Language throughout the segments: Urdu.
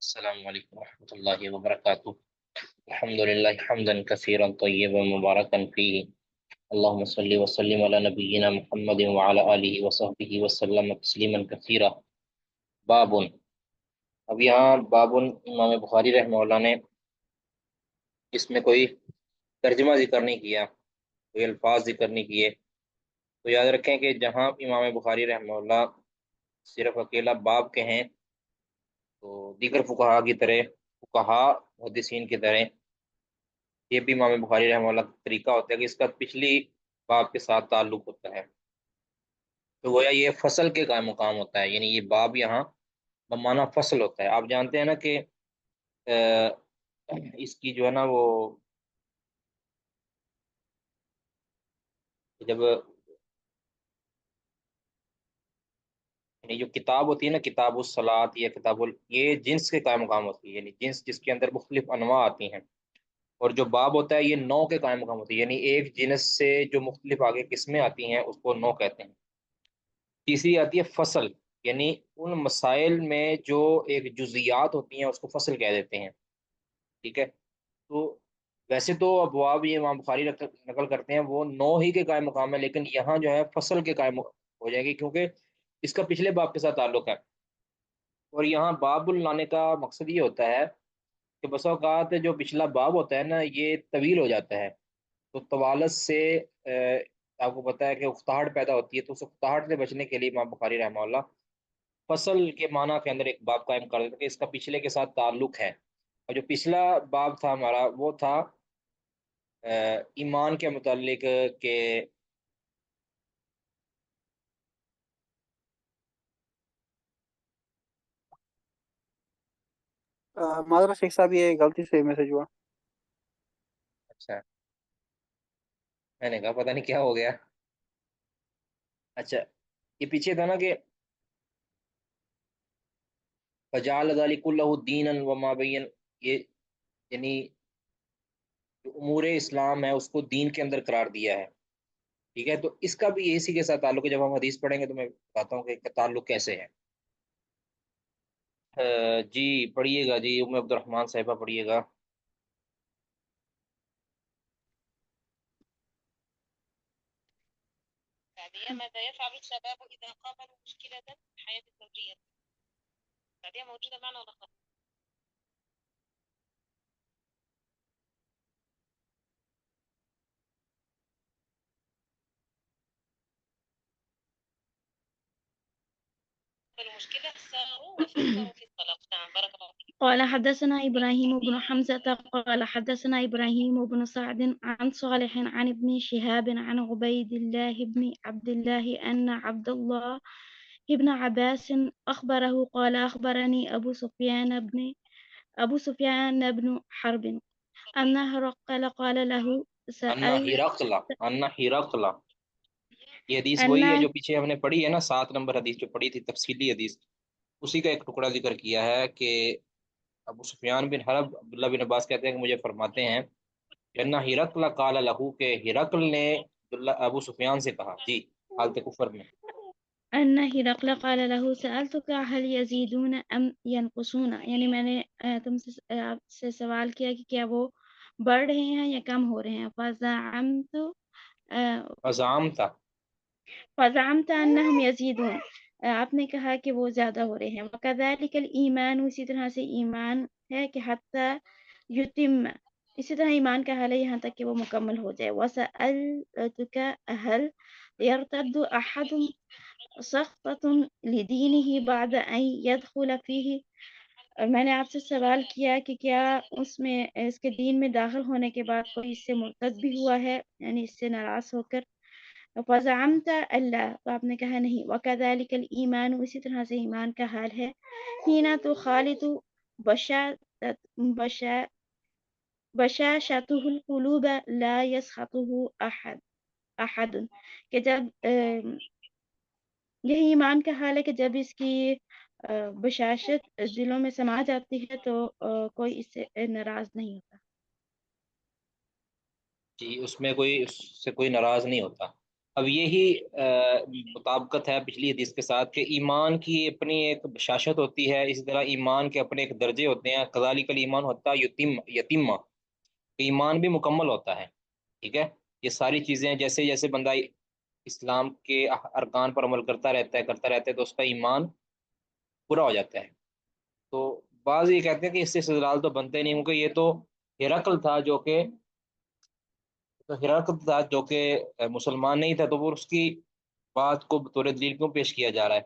السلام علیکم ورحمۃ اللہ وبرکاتہ۔ الحمد للہ حمدا کثیرا طیبا مبارکا فیہ، اللہم صلی وسلم علی نبینا محمد وعلی آلہ وصحبہ وسلم تسلیما کثیرا۔ باب، اب یہاں باب امام بخاری رحمہ اللہ نے اس میں کوئی ترجمہ ذکر نہیں کیا، کوئی الفاظ ذکر نہیں کیے، تو یاد رکھیں کہ جہاں امام بخاری رحمہ اللہ صرف اکیلا باب کے ہیں تو دیگر فقہا کی طرح، فقہا محدثین کی طرح یہ بھی امام بخاری رحمہ اللہ کا طریقہ ہوتا ہے کہ اس کا پچھلی باب کے ساتھ تعلق ہوتا ہے، تو گویا یہ فصل کے قائم مقام ہوتا ہے، یعنی یہ باب یہاں بمعنی فصل ہوتا ہے۔ آپ جانتے ہیں نا کہ اس کی جو ہے نا وہ جب یعنی جو کتاب ہوتی ہے نا، کتاب الصلاۃ یا یہ جنس کے قائم مقام ہوتی ہے، یعنی جنس جس کے اندر مختلف انواع آتی ہیں، اور جو باب ہوتا ہے یہ نو کے قائم مقام ہوتی ہے، یعنی ایک جنس سے جو مختلف آگے قسمیں آتی ہیں اس کو نو کہتے ہیں۔ تیسری آتی ہے فصل، یعنی ان مسائل میں جو ایک جزیات ہوتی ہیں اس کو فصل کہہ دیتے ہیں، ٹھیک ہے۔ تو ویسے تو ابواب یہ امام بخاری نقل کرتے ہیں وہ نو ہی کے قائم مقام ہے، لیکن یہاں جو ہے فصل کے قائم ہو جائے گی کیونکہ اس کا پچھلے باب کے ساتھ تعلق ہے، اور یہاں باب لانے کا مقصد یہ ہوتا ہے کہ بسا اوقات جو پچھلا باب ہوتا ہے نا یہ طویل ہو جاتا ہے، تو طوالت سے آپ کو پتہ ہے کہ افتاحٹ پیدا ہوتی ہے، تو اس افتاحٹ سے بچنے کے لیے امام بخاری رحمہ اللہ فصل کے معنی کے اندر ایک باب قائم کر دیتے کہ اس کا پچھلے کے ساتھ تعلق ہے، اور جو پچھلا باب تھا ہمارا وہ تھا ایمان کے متعلق کہ معذرت شیخ صاحب، یہ غلطی سے میسج ہوا۔ اچھا، میں نے کہا پتہ نہیں کیا ہو گیا۔ اچھا، یہ پیچھے تھا نا کہ فجعل ذلک کلہ دینا وما بین، یہ یعنی جو امور اسلام ہے اس کو دین کے اندر قرار دیا ہے، ٹھیک ہے۔ تو اس کا بھی اسی کے ساتھ تعلق ہے، جب ہم حدیث پڑھیں گے تو میں بتاتا ہوں کہ اس کا تعلق کیسے ہے۔ جی پڑھیے گا جی، ام عبد الرحمن صاحبہ پڑھیے گا۔ ماذا يفعل الشباب إذا قابلوا مشكلة في الحياة الزوجية؟ بعدين موجودة معنا ولا خلاص؟ المشكلة ساروا وفكروا في الطلاق. نعم، بارك الله فيك. قال حدثنا إبراهيم بن حمزة قال حدثنا إبراهيم بن سعد عن صالح عن ابن شهاب عن عبيد الله بن عبد الله أن عبد الله ابن عباس أخبره قال أخبرني أبو سفيان بن حرب أن هرقل قال له انا ہرقل، یہ حدیث وہی ہے أن جو پیچھے ہم نے پڑھی ہے نا، 7 نمبر حدیث جو پڑھی تھی تفصیلی حدیث، اسی کا ایک ٹکڑا ذکر کیا ہے کہ ابو سفیان بن حرب عبداللہ بن عباس کہتے ہیں کہ مجھے فرماتے ہیں کہ انا ہرقل قال لہو، کہ ہرقل نے ابو سفیان سے کہا، جی حالت کفر میں، أن هرقل قال له سألتك هل يزيدون أم ينقصون، یعنی میں نے تم سے آپ سے سوال کیا کہ کیا وہ بڑھ رہے ہیں یا کم ہو رہے ہیں، فزعمت أنهم يزيدون، آپ نے کہا کہ وہ زیادہ ہو رہے ہیں، وكذلك الإيمان، اسی طرح سے ایمان ہے کہ حتى يتم، اسی طرح ایمان کا حال ہے یہاں تک کہ وہ مکمل ہو جائے، وسألتك هل يرتد أحد سخطة لدینه بعد ان يدخل فيه، اور میں نے آپ سے سوال کیا کہ کیا اس میں اس کے دین میں داخل ہونے کے بعد کوئی اس سے مرتد بھی ہوا ہے، یعنی اس سے ناراض ہو کر، فزعمت اللہ، تو آپ نے کہا نہیں، وكذلك الایمان، اسی طرح سے ایمان کا حال ہے، حين تخالط بشاشته القلوب لا يسخطه احد، کہ جب یہی ایمان کا حال ہے کہ جب اس کی بشاشت دلوں میں سما جاتی ہے تو کوئی اس سے ناراض نہیں ہوتا۔ جی اس میں کوئی اس سے کوئی ناراض نہیں ہوتا۔ اب یہی مطابقت ہے پچھلی حدیث کے ساتھ کہ ایمان کی اپنی ایک بشاشت ہوتی ہے، اسی طرح ایمان کے اپنے ایک درجے ہوتے ہیں. کذالک الایمان ہوتا ہے یتیمہ، ایمان بھی مکمل ہوتا ہے. ٹھیک ہے، یہ ساری چیزیں جیسے جیسے بندہ اسلام کے ارکان پر عمل کرتا رہتا ہے تو اس کا ایمان پورا ہو جاتا ہے. تو بعض یہ کہتے ہیں کہ اس سے استدلال تو بنتے نہیں، کیونکہ یہ تو ہرقل تھا جو کہ مسلمان نہیں تھا، تو وہ اس کی بات کو بطور دلیل کیوں پیش کیا جا رہا ہے.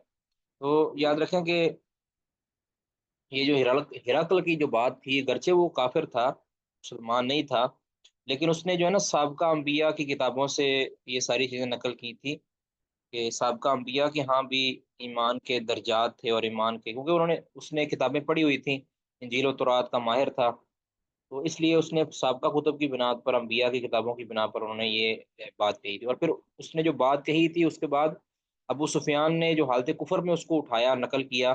تو یاد رکھیں کہ یہ جو ہرقل کی جو بات تھی، گرچہ وہ کافر تھا، مسلمان نہیں تھا، لیکن اس نے جو ہے نا سابقہ انبیاء کی کتابوں سے یہ ساری چیزیں نقل کی تھی کہ سابقہ انبیاء کے ہاں بھی ایمان کے درجات تھے، اور ایمان کے کیونکہ اس نے کتابیں پڑھی ہوئی تھیں، انجیل و تورات کا ماہر تھا، تو اس لیے اس نے سابقہ کتب کی بنا پر، انبیاء کی کتابوں کی بنا پر انہوں نے یہ بات کہی تھی. اور پھر اس نے جو بات کہی تھی اس کے بعد ابو سفیان نے جو حالت کفر میں اس کو اٹھایا، نقل کیا،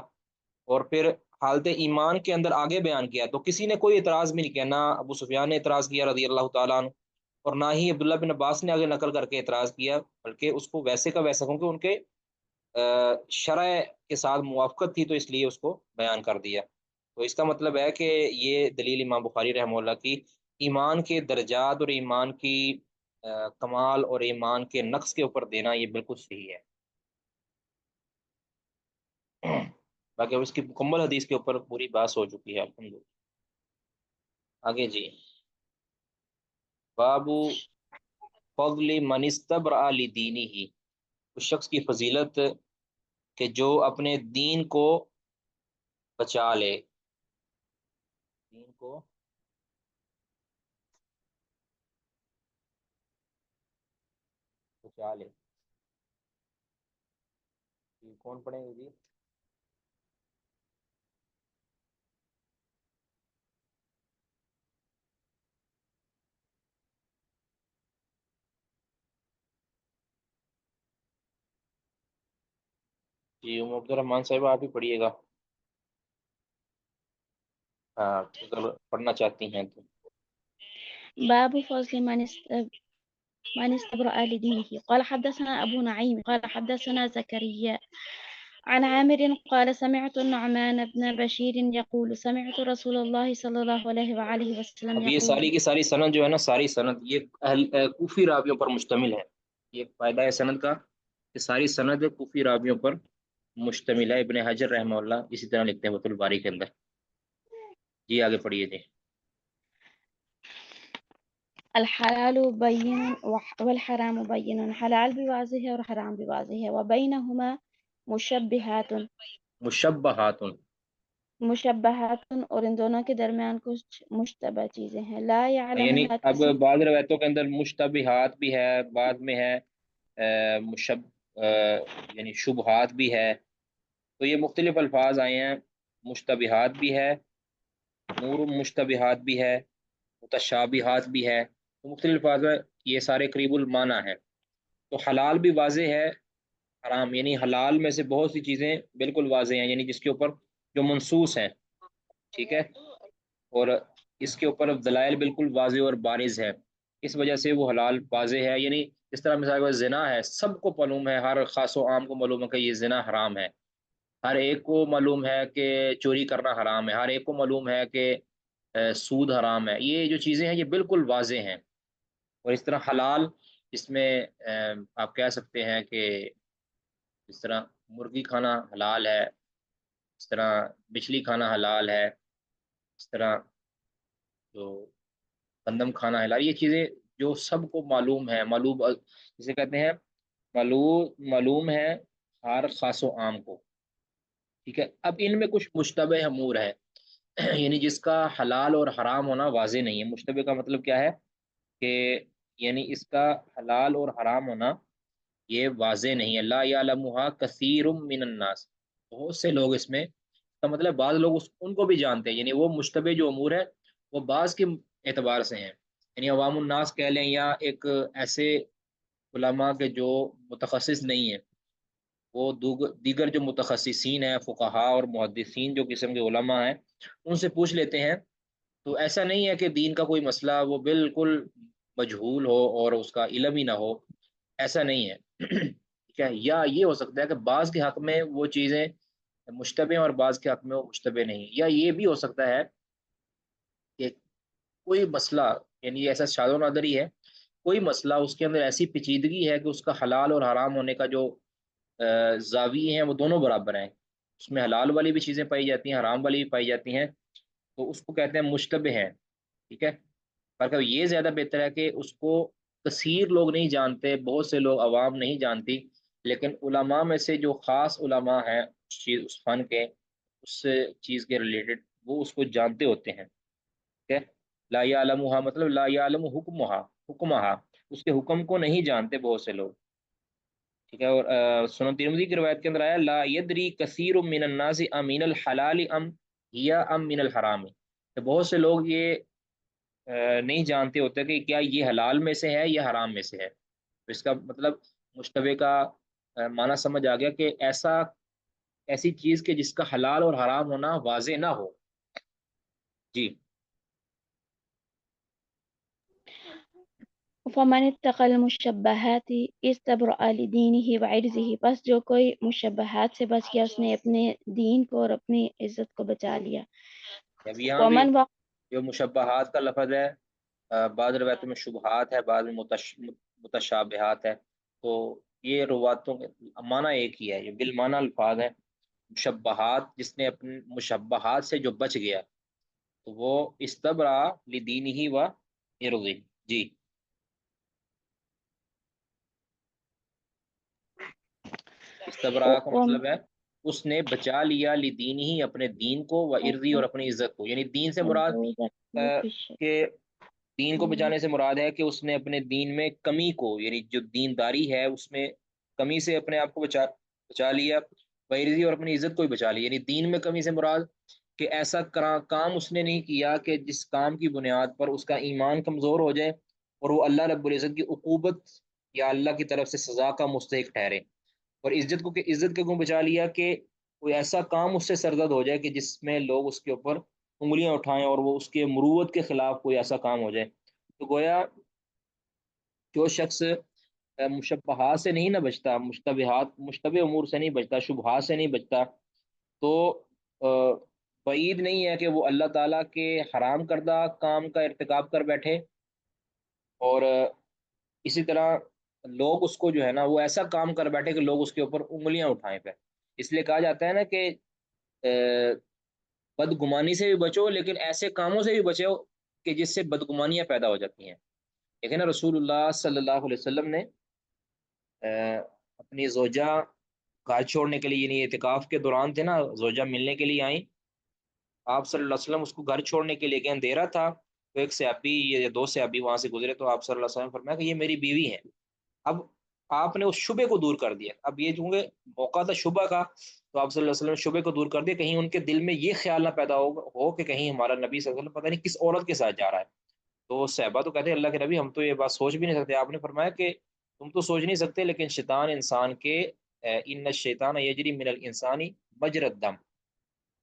اور پھر حالت ایمان کے اندر آگے بیان کیا، تو کسی نے کوئی اعتراض بھی نہیں کیا. نہ ابو سفیان نے اعتراض کیا رضی اللہ تعالیٰ عنہ، اور نہ ہی عبداللہ بن عباس نے آگے نقل کر کے اعتراض کیا، بلکہ اس کو ویسے کا ویسا، کیونکہ ان کے شرع کے ساتھ موافقت تھی تو اس لیے اس کو بیان کر دیا. تو اس کا مطلب ہے کہ یہ دلیل امام بخاری رحمہ اللہ کی ایمان کے درجات اور ایمان کی کمال اور ایمان کے نقص کے اوپر دینا یہ بالکل صحیح ہے. باقی اب اس کی مکمل حدیث کے اوپر پوری بحث ہو چکی ہے الحمدللہ. آگے جی، بابو فضل من استبرأ لدینہ، اس شخص کی فضیلت کہ جو اپنے دین کو بچا لے، دین کو بچا لے. کون پڑھیں گے جی؟ جی عبد الرحمان صاحب آپ ہی پڑھیے گا. ہاں اگر پڑھنا چاہتی ہیں تو. باب فضل من استبرأ لدينه. قال حدثنا أبو نعيم قال حدثنا زكريا عن عامر قال سمعت النعمان بن بشير يقول سمعت رسول الله صلى الله عليه وآله وسلم اب یہ يقول. ساری کی ساری سند جو ہے نا، ساری سند یہ کوفی راویوں پر مشتمل ہے. یہ فائدہ ہے سند کا کہ ساری سند کوفی راویوں پر مشتمل ہے. ابن حجر رحمہ اللہ اسی طرح لکھتے ہیں فتح الباری کے اندر. جی آگے پڑھیے جی. الحلال بين والحرام بين. حلال بھی واضح ہے اور حرام بھی واضح ہے. وبينهما مشبہات مشبہات، اور ان دونوں کے درمیان کچھ مشتبہ چیزیں ہیں. لا یعنی يعلمها اب كثير. بعض روایتوں کے اندر مشتبہات بھی ہے، بعد میں ہے یعنی شبہات بھی ہے. تو یہ مختلف الفاظ آئے ہیں، مشتبہات بھی ہے، امور مشتبہات بھی ہے، متشابہات بھی ہے. تو مختلف الفاظ میں یہ سارے قریب المعنی ہیں. تو حلال بھی واضح ہے، حرام یعنی حلال میں سے بہت سی چیزیں بالکل واضح ہیں، یعنی جس کے اوپر جو منصوص ہیں. ٹھیک ہے، اور اس کے اوپر دلائل بالکل واضح اور بارز ہے، اس وجہ سے وہ حلال واضح ہے. یعنی اس طرح مثال زنا ہے، سب کو معلوم ہے، ہر خاص و عام کو معلوم ہے کہ یہ زنا حرام ہے. ہر ایک کو معلوم ہے کہ چوری کرنا حرام ہے، ہر ایک کو معلوم ہے کہ سود حرام ہے. یہ جو چیزیں ہیں یہ بالکل واضح ہیں. اور اس طرح حلال، اس میں آپ کہہ سکتے ہیں کہ اس طرح مرغی کھانا حلال ہے، اس طرح مچھلی کھانا حلال ہے، اس طرح جو گندم کھانا حلال. یہ چیزیں جو سب کو معلوم ہے، معلوم جسے کہتے ہیں معلوم ہے ہر خاص و عام کو. ٹھیک ہے، اب ان میں کچھ مشتبہ امور ہے یعنی جس کا حلال اور حرام ہونا واضح نہیں ہے. مشتبہ کا مطلب کیا ہے کہ یعنی اس کا حلال اور حرام ہونا یہ واضح نہیں ہے. لا یعلمها کثیر من الناس، بہت سے لوگ اس میں، کا مطلب بعض لوگ ان کو بھی جانتے ہیں. یعنی وہ مشتبہ جو امور ہے وہ بعض کے اعتبار سے ہیں، یعنی عوام الناس کہہ لیں، یا ایک ایسے علماء کے جو متخصص نہیں ہیں، وہ دیگر جو متخصصین ہیں، فقہاء اور محدثین جو قسم کے علماء ہیں، ان سے پوچھ لیتے ہیں. تو ایسا نہیں ہے کہ دین کا کوئی مسئلہ وہ بالکل مجہول ہو اور اس کا علم ہی نہ ہو، ایسا نہیں ہے. ٹھیک ہے، یا یہ ہو سکتا ہے کہ بعض کے حق میں وہ چیزیں مشتبہ ہیں اور بعض کے حق میں وہ مشتبہ نہیں، یا یہ بھی ہو سکتا ہے کہ کوئی مسئلہ، یعنی ایسا شاذ و نادر ہی ہے، کوئی مسئلہ اس کے اندر ایسی پیچیدگی ہے کہ اس کا حلال اور حرام ہونے کا جو زاویے ہیں وہ دونوں برابر ہیں، اس میں حلال والی بھی چیزیں پائی جاتی ہیں، حرام والی بھی پائی جاتی ہیں، تو اس کو کہتے ہیں مشتبہ ہیں، ٹھیک ہے۔ پر یہ زیادہ بہتر ہے کہ اس کو کثیر لوگ نہیں جانتے، بہت سے لوگ عوام نہیں جانتی، لیکن علماء میں سے جو خاص علماء ہیں اس چیز، اس فن کے، اس چیز کے ریلیٹڈ، وہ اس کو جانتے ہوتے ہیں، ٹھیک ہے۔ لا یعلمها مطلب لا یعلم حکمها، اس کے حکم کو نہیں جانتے بہت سے لوگ، ٹھیک ہے۔ اور سنن ترمذی کی روایت کے اندر آیا لا یدری کثیر من الناس امین الحلال ام یا ام من الحرام، کہ بہت سے لوگ یہ نہیں جانتے ہوتے کہ کیا یہ حلال میں سے ہے یا حرام میں سے ہے، تو اس کا مطلب مشتبہ کا معنی سمجھ آ گیا کہ ایسی چیز کے جس کا حلال اور حرام ہونا واضح نہ ہو، جی۔ فمن اتقى المشبہات استبرأ لدینہ وعرضہ، بس جو کوئی مشبہات سے بچ گیا اس نے اپنے دین کو اور اپنی عزت کو بچا لیا۔ اب یہاں بھی ومن جو مشبہات کا لفظ ہے، بعض روایتوں میں شبہات ہے، بعض میں متشابہات ہے، تو یہ رواتوں کے معنی ایک ہی ہے، یہ بالمعنی الفاظ ہیں۔ مشبہات، جس نے اپنے مشبہات سے جو بچ گیا تو وہ استبرا لدینہ و عرضہ، جی۔ استبرا کا مطلب ہے اس نے بچا لیا لدین ہی، اپنے دین کو، و عرضی اور اپنی عزت کو، یعنی دین سے مراد کہ دین کو بچانے سے مراد ہے کہ اس نے اپنے دین میں کمی کو، یعنی جو دینداری ہے اس میں کمی سے اپنے آپ کو بچا لیا، و عرضی اور اپنی عزت کو بھی بچا لیا، یعنی دین میں کمی سے مراد کہ ایسا کام اس نے نہیں کیا کہ جس کام کی بنیاد پر اس کا ایمان کمزور ہو جائے اور وہ اللہ رب العزت کی عقوبت یا اللہ کی طرف سے سزا کا مستحق ٹھہرے، اور عزت کو کیوں بچا لیا کہ کوئی ایسا کام اس سے سرزد ہو جائے کہ جس میں لوگ اس کے اوپر انگلیاں اٹھائیں اور وہ اس کے مروت کے خلاف کوئی ایسا کام ہو جائے، تو گویا جو شخص مشبہات سے نہیں نہ بچتا، مشتبہ امور سے نہیں بچتا، شبہات سے نہیں بچتا، تو بعید نہیں ہے کہ وہ اللہ تعالیٰ کے حرام کردہ کام کا ارتکاب کر بیٹھے، اور اسی طرح لوگ اس کو جو ہے نا وہ ایسا کام کر بیٹھے کہ لوگ اس کے اوپر انگلیاں اٹھائیں پہ، اس لیے کہا جاتا ہے نا کہ بدگمانی سے بھی بچو لیکن ایسے کاموں سے بھی بچو کہ جس سے بدگمانیاں پیدا ہو جاتی ہیں، لیکن رسول اللہ صلی اللہ علیہ وسلم نے اپنی زوجہ گھر چھوڑنے کے لیے، یعنی اعتکاف کے دوران تھے نا، زوجہ ملنے کے لیے آئیں، آپ صلی اللہ علیہ وسلم اس کو گھر چھوڑنے کے لیے کہ اندھیرا تھا، تو ایک صحابی یا دو صحابی وہاں سے گزرے، تو آپ صلی اللہ علیہ وسلم نے فرمایا کہ یہ میری بیوی ہے۔ اب آپ نے اس شبے کو دور کر دیا، اب یہ چونکہ موقع تھا شبہ کا، تو آپ صلی اللہ علیہ وسلم نے شبے کو دور کر دیا، کہیں ان کے دل میں یہ خیال نہ پیدا ہو کہ کہیں ہمارا نبی صلی اللہ علیہ وسلم پتہ نہیں کس عورت کے ساتھ جا رہا ہے، تو صحابہ تو کہتے ہیں اللہ کے نبی ہم تو یہ بات سوچ بھی نہیں سکتے، آپ نے فرمایا کہ تم تو سوچ نہیں سکتے لیکن شیطان انسان کے ان الشیطان یجری من الانسانی مجری الدم،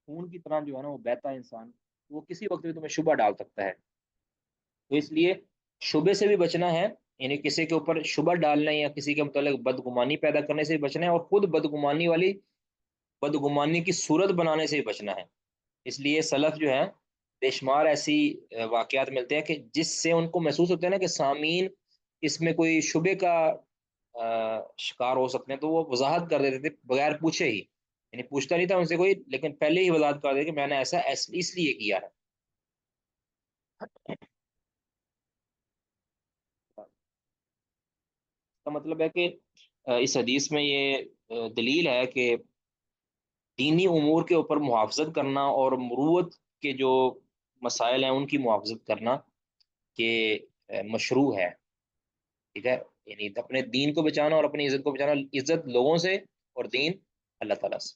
خون کی طرح جو ہے نا وہ بہتا ہے انسان، وہ کسی وقت بھی تمہیں شبہ ڈال سکتا ہے، تو اس لیے شبے سے بھی بچنا ہے، یعنی کسی کے اوپر شبہ ڈالنا یا کسی کے متعلق بدگمانی پیدا کرنے سے بھی بچنا ہے، اور خود بدگمانی کی صورت بنانے سے بھی بچنا ہے۔ اس لیے سلف جو ہے بے شمار ایسی واقعات ملتے ہیں کہ جس سے ان کو محسوس ہوتا ہے نا کہ سامعین اس میں کوئی شبے کا شکار ہو سکتے ہیں، تو وہ وضاحت کر دیتے تھے بغیر پوچھے ہی، یعنی پوچھتا نہیں تھا ان سے کوئی، لیکن پہلے ہی وضاحت کر دیتے کہ میں نے ایسا اس لیے کیا ہے۔ اس کا مطلب ہے کہ اس حدیث میں یہ دلیل ہے کہ دینی امور کے اوپر محافظت کرنا اور مروت کے جو مسائل ہیں ان کی محافظت کرنا کہ مشروع ہے، ٹھیک ہے، یعنی اپنے دین کو بچانا اور اپنی عزت کو بچانا، عزت لوگوں سے اور دین اللہ تعالیٰ سے،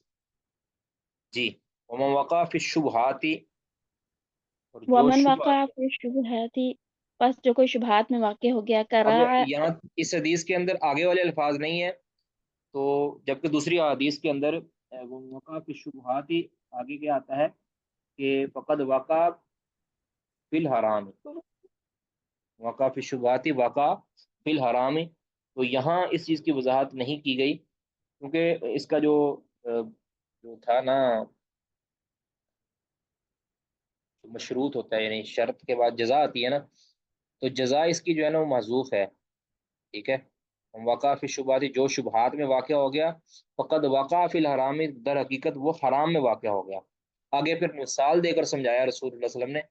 جی۔ ومن وقع فی الشبہات، اور جو ومن شبہ، وقع فی الشبہات، بس جو کوئی شبہات میں واقع ہو گیا، اب کراع، یہاں اس حدیث کے اندر آگے والے الفاظ نہیں ہیں، تو جبکہ دوسری حدیث کے اندر وہ وقع فی الشبہات آگے کیا آتا ہے کہ فقد وقع فی الحرام، وقع فی الشبہات وقع فی الحرام، تو یہاں اس چیز کی وضاحت نہیں کی گئی، کیونکہ اس کا جو تھا نا، مشروط ہوتا ہے، یعنی شرط کے بعد جزا آتی ہے نا، تو جزا اس کی جو ہے نا وہ محذوف ہے، ٹھیک ہے۔ وقع فی شبہات، جو شبہات میں واقع ہو گیا، فقد وقع فی الحرام، در حقیقت وہ حرام میں واقع ہو گیا۔ آگے پھر مثال دے کر سمجھایا رسول اللہ صلی اللہ علیہ وسلم نے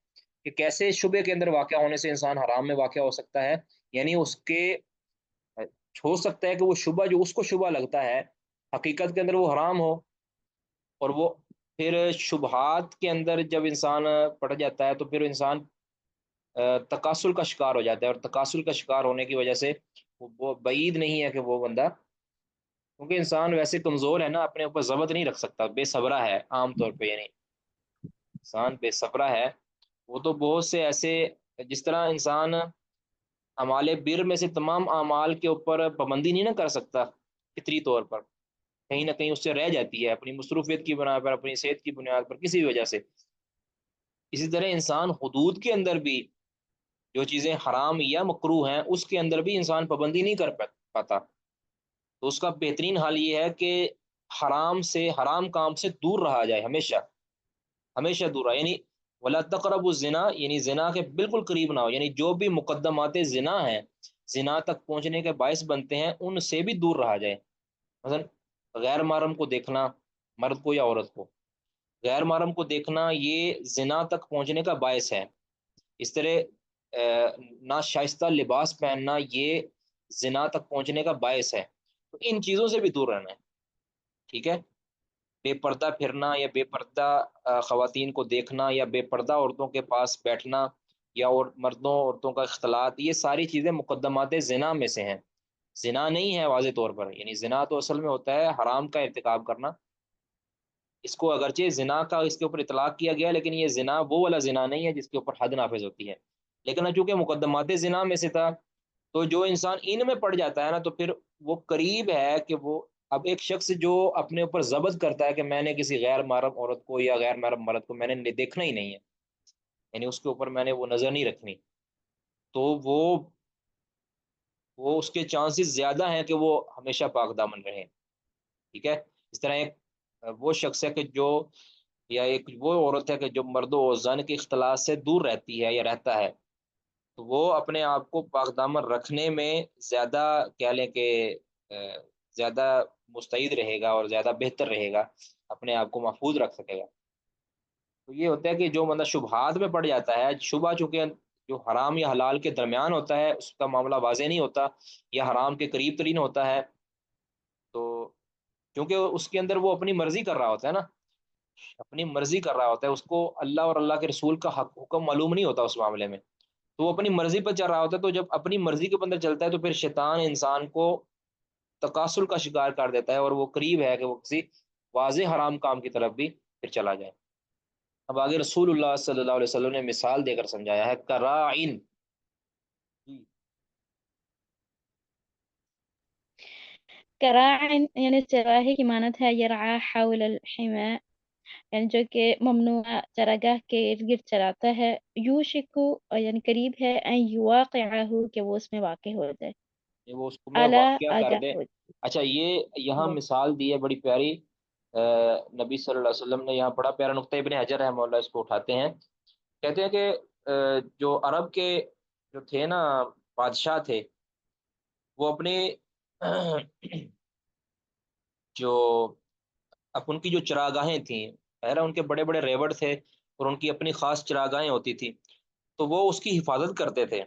کہ کیسے شبے کے اندر واقع ہونے سے انسان حرام میں واقع ہو سکتا ہے، یعنی اس کے ہو سکتا ہے کہ وہ شبہ جو اس کو شبہ لگتا ہے حقیقت کے اندر وہ حرام ہو، اور وہ پھر شبہات کے اندر جب انسان پڑ جاتا ہے تو پھر انسان تکاسل کا شکار ہو جاتا ہے، اور تکاسل کا شکار ہونے کی وجہ سے وہ بعید نہیں ہے کہ وہ بندہ، کیونکہ انسان ویسے کمزور ہے نا، اپنے اوپر ضبط نہیں رکھ سکتا، بے صبرہ ہے عام طور پہ، یعنی انسان بے صبرہ ہے، وہ تو بہت سے ایسے، جس طرح انسان اعمال بر میں سے تمام اعمال کے اوپر پابندی نہیں نہ کر سکتا فطری طور پر، کہیں نہ کہیں اس سے رہ جاتی ہے اپنی مصروفیت کی بنا پر، اپنی صحت کی بنیاد پر، کسی بھی وجہ سے۔ اسی طرح انسان حدود کے اندر بھی جو چیزیں حرام یا مکروہ ہیں اس کے اندر بھی انسان پابندی نہیں کر پاتا، تو اس کا بہترین حال یہ ہے کہ حرام کام سے دور رہا جائے، ہمیشہ ہمیشہ دور رہا، یعنی ولا تقربوا الزنا، یعنی زنا کے بالکل قریب نہ ہو، یعنی جو بھی مقدمات زنا ہیں، زنا تک پہنچنے کے باعث بنتے ہیں، ان سے بھی دور رہا جائے۔ مثلا غیر محرم کو دیکھنا، مرد کو یا عورت کو غیر محرم کو دیکھنا، یہ زنا تک پہنچنے کا باعث ہے۔ اس طرح ناشائستہ لباس پہننا، یہ زنا تک پہنچنے کا باعث ہے، تو ان چیزوں سے بھی دور رہنا ہے، ٹھیک ہے۔ بے پردہ پھرنا یا بے پردہ خواتین کو دیکھنا، یا بے پردہ عورتوں کے پاس بیٹھنا، یا اور مردوں عورتوں کا اختلاط، یہ ساری چیزیں مقدمات زنا میں سے ہیں، زنا نہیں ہے واضح طور پر، یعنی زنا تو اصل میں ہوتا ہے حرام کا ارتکاب کرنا، اس کو اگرچہ زنا کا اس کے اوپر اطلاق کیا گیا، لیکن یہ زنا وہ والا زنا نہیں ہے جس کے اوپر حد نافذ ہوتی ہے، لیکن چونکہ مقدمات زنا میں سے تھا، تو جو انسان ان میں پڑ جاتا ہے نا، تو پھر وہ قریب ہے کہ وہ، اب ایک شخص جو اپنے اوپر ضبط کرتا ہے کہ میں نے کسی غیر محرم عورت کو یا غیر محرم مرد کو میں نے دیکھنا ہی نہیں ہے، یعنی اس کے اوپر میں نے وہ نظر نہیں رکھنی، تو وہ اس کے چانسز زیادہ ہیں کہ وہ ہمیشہ پاک دامن رہیں، ٹھیک ہے۔ اس طرح ایک وہ شخص ہے کہ جو، یا ایک وہ عورت ہے کہ جو مرد و زن کے اختلاط سے دور رہتی ہے یا رہتا ہے، تو وہ اپنے آپ کو پاک دامن رکھنے میں زیادہ، کہہ لیں کہ زیادہ مستعد رہے گا اور زیادہ بہتر رہے گا، اپنے آپ کو محفوظ رکھ سکے گا۔ تو یہ ہوتا ہے کہ جو بندہ شبہات میں پڑ جاتا ہے، شبہ چونکہ جو حرام یا حلال کے درمیان ہوتا ہے، اس کا معاملہ واضح نہیں ہوتا، یا حرام کے قریب ترین ہوتا ہے، تو کیونکہ اس کے اندر وہ اپنی مرضی کر رہا ہوتا ہے نا، اپنی مرضی کر رہا ہوتا ہے، اس کو اللہ اور اللہ کے رسول کا حکم معلوم نہیں ہوتا اس معاملے میں، تو وہ اپنی مرضی پر چل رہا ہوتا ہے، تو جب اپنی مرضی کے اندر چلتا ہے تو پھر شیطان انسان کو تکاسل کا شکار کر دیتا ہے، اور وہ قریب ہے کہ وہ کسی واضح حرام کام کی طرف بھی پھر چلا جائے۔ اب آگے رسول اللہ صلی اللہ علیہ وسلم نے مثال دے کر سمجھایا ہے، کراعن، کراعن یعنی چراہے کی مانند ہے، یرعا حول الحما، یعنی جو کہ ممنوع چراگاہ کے ارد گرد چراتا ہے، یوشکو یعنی قریب ہے، این یواقعہ کہ وہ اس میں واقع ہو جائے، یہ وہ اس کو میں اعلیٰ واقعہ کر آگاہ دے۔ ہو اچھا، یہ یہاں جائے۔ مثال دی ہے بڑی پیاری، نبی صلی اللہ علیہ وسلم نے یہاں بڑا پیارا نقطہ، ابن حجر رحمہ اللہ اس کو اٹھاتے ہیں، کہتے ہیں کہ جو عرب کے جو تھے نا بادشاہ تھے، وہ اپنے جو اب ان کی جو چراگاہیں تھیں، پہلے ان کے بڑے بڑے ریوڑ تھے، اور ان کی اپنی خاص چراگاہیں ہوتی تھی، تو وہ اس کی حفاظت کرتے تھے،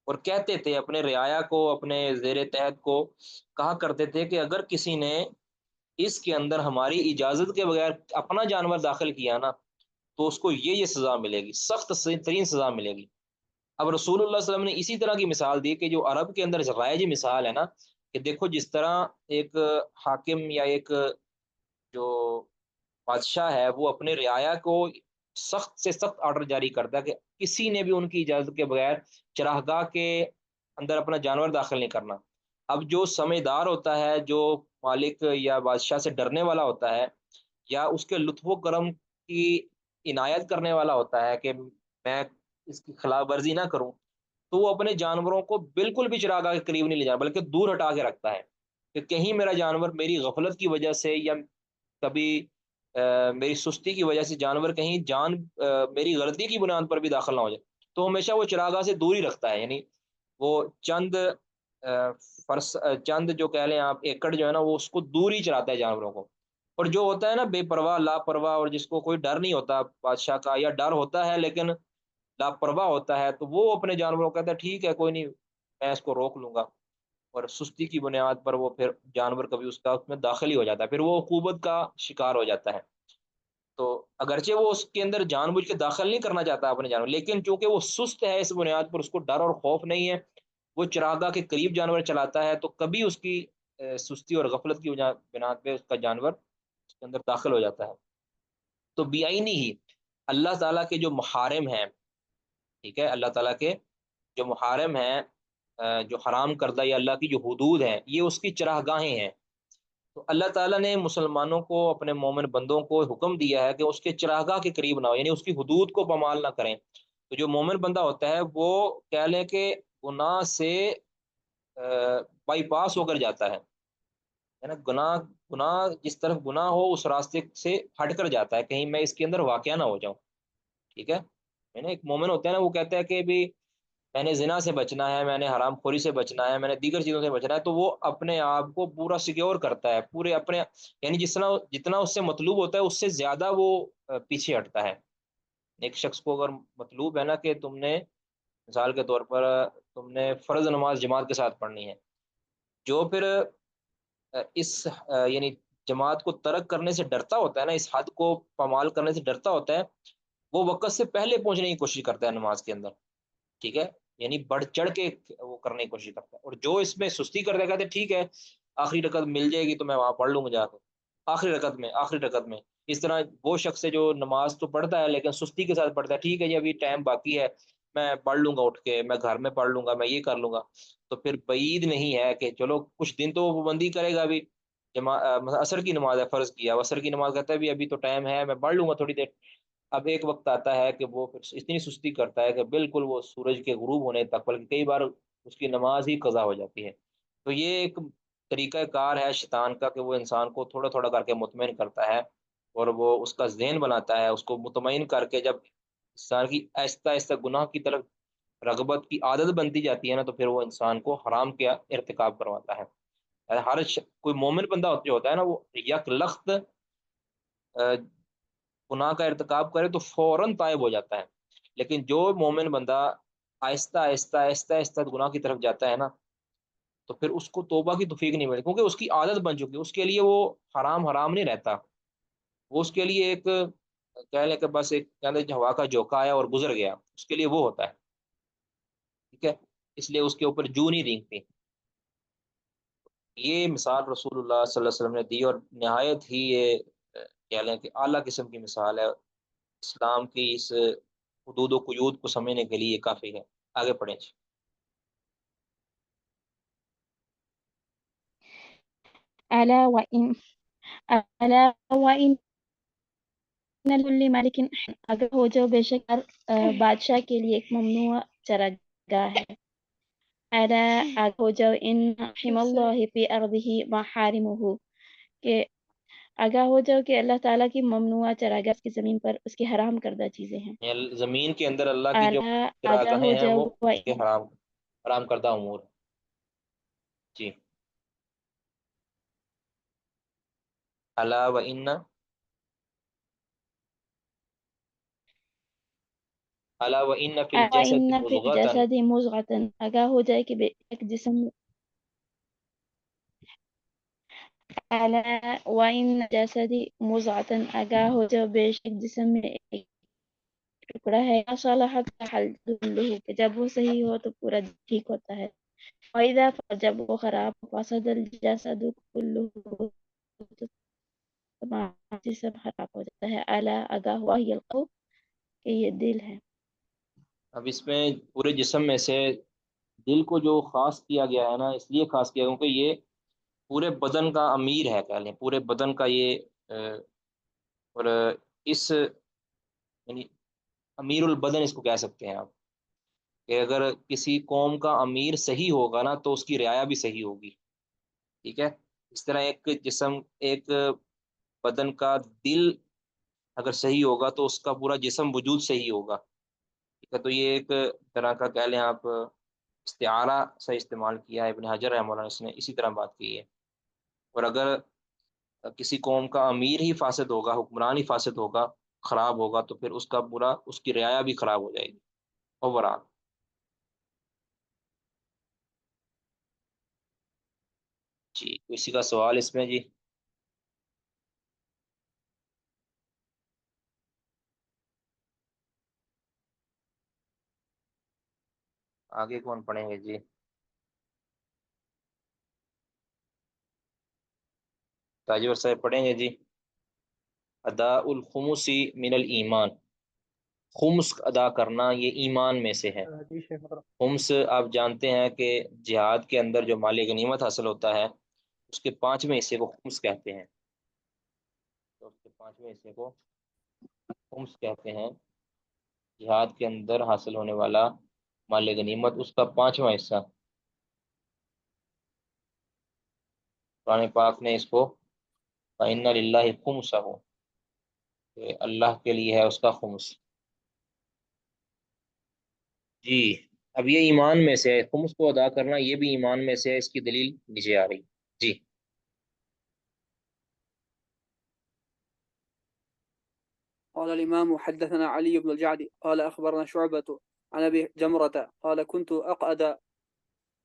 اور کہتے تھے اپنے رعایا کو، اپنے زیر تحت کو کہا کرتے تھے کہ اگر کسی نے اس کے اندر ہماری اجازت کے بغیر اپنا جانور داخل کیا نا، تو اس کو یہ سزا ملے گی، سخت ترین سزا ملے گی۔ اب رسول اللہ صلی اللہ علیہ وسلم نے اسی طرح کی مثال دی کہ جو عرب کے اندر رائج مثال ہے نا، کہ دیکھو جس طرح ایک حاکم یا ایک جو بادشاہ ہے وہ اپنے رعایا کو سخت سے سخت آرڈر جاری کرتا ہے کہ کسی نے بھی ان کی اجازت کے بغیر چراگاہ کے اندر اپنا جانور داخل نہیں کرنا۔ اب جو سمجھدار ہوتا ہے، جو مالک یا بادشاہ سے ڈرنے والا ہوتا ہے، یا اس کے لطف و کرم کی عنایت کرنے والا ہوتا ہے کہ میں اس کی خلاف ورزی نہ کروں، تو وہ اپنے جانوروں کو بالکل بھی چراگاہ کے قریب نہیں لے جاتا، بلکہ دور ہٹا کے رکھتا ہے کہ کہیں میرا جانور میری غفلت کی وجہ سے یا کبھی میری سستی کی وجہ سے جانور کہیں میری غلطی کی بنیاد پر بھی داخل نہ ہو جائے، تو ہمیشہ وہ چراگاہ سے دور ہی رکھتا ہے. یعنی وہ چند چند جو کہہ لیں آپ ایکڑ جو ہے نا، وہ اس کو دور ہی چراتا ہے جانوروں کو. اور جو ہوتا ہے نا بے پرواہ لاپرواہ، اور جس کو کوئی ڈر نہیں ہوتا بادشاہ کا، یا ڈر ہوتا ہے لیکن لاپرواہ ہوتا ہے، تو وہ اپنے جانوروں کو کہتا ہے ٹھیک ہے کوئی نہیں، میں اس کو روک لوں گا. اور سستی کی بنیاد پر وہ پھر جانور کبھی اس میں داخل ہی ہو جاتا ہے، پھر وہ عقوبت کا شکار ہو جاتا ہے. تو اگرچہ وہ اس کے اندر جان بوجھ کے داخل نہیں کرنا چاہتا اپنے جانور، لیکن چونکہ وہ سست ہے، اس بنیاد پر اس کو ڈر اور خوف نہیں ہے، وہ چراگاہ کے قریب جانور چلاتا ہے، تو کبھی اس کی سستی اور غفلت کی بنیاد پہ اس کا جانور اس کے اندر داخل ہو جاتا ہے. تو بیائی نہیں ہی اللہ تعالیٰ کے جو محارم ہیں، ٹھیک ہے، اللہ تعالیٰ کے جو محارم ہیں، جو حرام کردہ یا اللہ کی جو حدود ہیں، یہ اس کی چراگاہیں ہیں. تو اللہ تعالیٰ نے مسلمانوں کو، اپنے مومن بندوں کو حکم دیا ہے کہ اس کے چراگاہ کے قریب نہ ہو، یعنی اس کی حدود کو پامال نہ کریں. تو جو مومن بندہ ہوتا ہے وہ کہہ لیں کہ گناہ سے بائی پاس ہو کر جاتا ہے نا. گناہ جس طرف گناہ ہو اس راستے سے ہٹ کر جاتا ہے، کہیں میں اس کے اندر واقع نہ ہو جاؤں. ٹھیک ہے نا. ایک مومن ہوتا ہے نا، وہ کہتا ہے کہ بھی میں نے زنا سے بچنا ہے، میں نے حرام خوری سے بچنا ہے، میں نے دیگر چیزوں سے بچنا ہے، تو وہ اپنے آپ کو پورا سیکیور کرتا ہے، پورے اپنے، یعنی جتنا اس سے مطلوب ہوتا ہے اس سے زیادہ وہ پیچھے ہٹتا ہے. ایک شخص کو اگر مطلوب ہے نا کہ تم نے مثال کے طور پر تم نے فرض نماز جماعت کے ساتھ پڑھنی ہے، جو پھر اس یعنی جماعت کو ترک کرنے سے ڈرتا ہوتا ہے نا، اس حد کو پامال کرنے سے ڈرتا ہوتا ہے، وہ وقت سے پہلے پہنچنے کی کوشش کرتا ہے نماز کے اندر. ٹھیک ہے، یعنی بڑھ چڑھ کے وہ کرنے کی کوشش کرتا ہے. اور جو اس میں سستی کرتا ہے کہتے ہیں ٹھیک ہے آخری رکعت مل جائے گی تو میں وہاں پڑھ لوں گا جا کے، آخری رکعت میں. اس طرح وہ شخص ہے جو نماز تو پڑھتا ہے لیکن سستی کے ساتھ پڑھتا ہے، ٹھیک ہے جی ابھی ٹائم باقی ہے، میں پڑھ لوں گا اٹھ کے، میں گھر میں پڑھ لوں گا، میں یہ کر لوں گا. تو پھر بعید نہیں ہے کہ چلو کچھ دن تو وہ پابندی کرے گا. ابھی مثلا عصر کی نماز ہے فرض کیا، عصر کی نماز کہتا ہے بھی ابھی تو ٹائم ہے، میں پڑھ لوں گا تھوڑی دیر. اب ایک وقت آتا ہے کہ وہ پھر اتنی سستی کرتا ہے کہ بالکل وہ سورج کے غروب ہونے تک، بلکہ کئی بار اس کی نماز ہی قضا ہو جاتی ہے. تو یہ ایک طریقہ کار ہے شیطان کا کہ وہ انسان کو تھوڑا تھوڑا کر کے مطمئن کرتا ہے، اور وہ اس کا ذہن بناتا ہے، اس کو مطمئن کر کے جب انسان کی آہستہ آہستہ گناہ کی طرف رغبت کی عادت بنتی جاتی ہے نا، تو پھر وہ انسان کو حرام کے ارتکاب کرواتا ہے. کوئی مومن بندہ جو ہوتا ہے نا، وہ یک لخت گناہ کا ارتکاب کرے تو فوراً تائب ہو جاتا ہے. لیکن جو مومن بندہ آہستہ آہستہ آہستہ آہستہ گناہ کی طرف جاتا ہے نا، تو پھر اس کو توبہ کی توفیق نہیں ملتی، کیونکہ اس کی عادت بن چکی ہے. اس کے لیے وہ حرام حرام نہیں رہتا، وہ اس کے لیے ایک کہہ لیں کہ بس ایک کہتے ہیں ہوا کا جھونکا آیا اور گزر گیا، اس کے لیے وہ ہوتا ہے. ٹھیک ہے، اس لیے اس کے اوپر جو نہیں رینگتی. یہ مثال رسول اللہ صلی اللہ علیہ وسلم نے دی، اور نہایت ہی یہ کہہ لیں کہ اعلیٰ قسم کی مثال ہے. اسلام کی اس حدود و قیود کو سمجھنے کے لیے کافی ہے. آگے پڑھیں جی. ألا وإن ألا وإن لكل ملك اگر ہو جاؤ بے شک ہر بادشاہ کے لیے ایک ممنوع چراگاہ ہے. ألا اگر ہو جاؤ ان حم اللہ فی ارضہ محارمہ کہ آگاہ ہو جاؤ کہ اللہ تعالیٰ کی ممنوع چراگاہ اس کی زمین پر اس کی حرام کردہ چیزیں ہیں. یعنی زمین کے اندر اللہ کی جو ألا آگاہ چراگاہیں ہو ہیں وہ جاؤ اس کے حرام کردہ امور. جی. الا و ان الا و ان فی الجسد وإن في مضغۃ. الجسد مضغة آگاہ ہو جائے کہ ایک جسم ألا وإن جسد مضغة آگاہ ہو جاؤ بے شک جسم میں ایک ٹکڑا ہے. صلاحت حل کلہ کہ جب وہ صحیح ہو تو پورا ٹھیک ہوتا ہے. وإذا جب وہ خراب فسد الجسد کلہ تو تمام جسم خراب ہو جاتا ہے. ألا آگاہ ہوا ہی القلب کہ یہ دل ہے. اب اس میں پورے جسم میں سے دل کو جو خاص کیا گیا ہے نا، اس لیے خاص کیا کیونکہ یہ پورے بدن کا امیر ہے، کہہ لیں پورے بدن کا یہ اور اس یعنی امیر البدن اس کو کہہ سکتے ہیں آپ. کہ اگر کسی قوم کا امیر صحیح ہوگا نا تو اس کی رعایا بھی صحیح ہوگی، ٹھیک ہے؟ اس طرح ایک جسم، ایک بدن کا دل اگر صحیح ہوگا تو اس کا پورا جسم وجود صحیح ہوگا، ٹھیک ہے؟ تو یہ ایک طرح کا کہہ لیں آپ استعارہ سے استعمال کیا ہے ابن حجر رحمہ اللہ نے، اس نے اسی طرح بات کی ہے۔ اور اگر کسی قوم کا امیر ہی فاسد ہوگا، حکمران ہی فاسد ہوگا، خراب ہوگا، تو پھر اس کا پورا، اس کی رعایا بھی خراب ہو جائے گی اوور آل۔ جی کسی کا سوال اس میں؟ جی آگے کون پڑھیں گے؟ جی تاجور صاحب پڑھیں گے؟ جی اداء الخمس من الایمان، خمس ادا کرنا یہ ایمان میں سے ہے۔ جی شیخ مطلب خمس آپ جانتے ہیں کہ جہاد کے اندر جو مال غنیمت حاصل ہوتا ہے اس کے پانچویں حصے کو خمس کہتے ہیں، تو اس کے پانچویں حصے کو خمس کہتے ہیں۔ جہاد کے اندر حاصل ہونے والا مال غنیمت اس کا پانچواں حصہ، قرآن پاک نے اس کو فَإِنَّ لِلَّهِ خُمُسَهُ، کہ اللہ کے لیے ہے اس کا خمس۔ جی اب یہ ایمان میں سے ہے، خمس کو ادا کرنا یہ بھی ایمان میں سے ہے، اس کی دلیل نیچے آ رہی۔ جی قال الإمام حدثنا علي بن الجعد قال أخبرنا شعبة عن أبي جمرة قال كنت اقعد،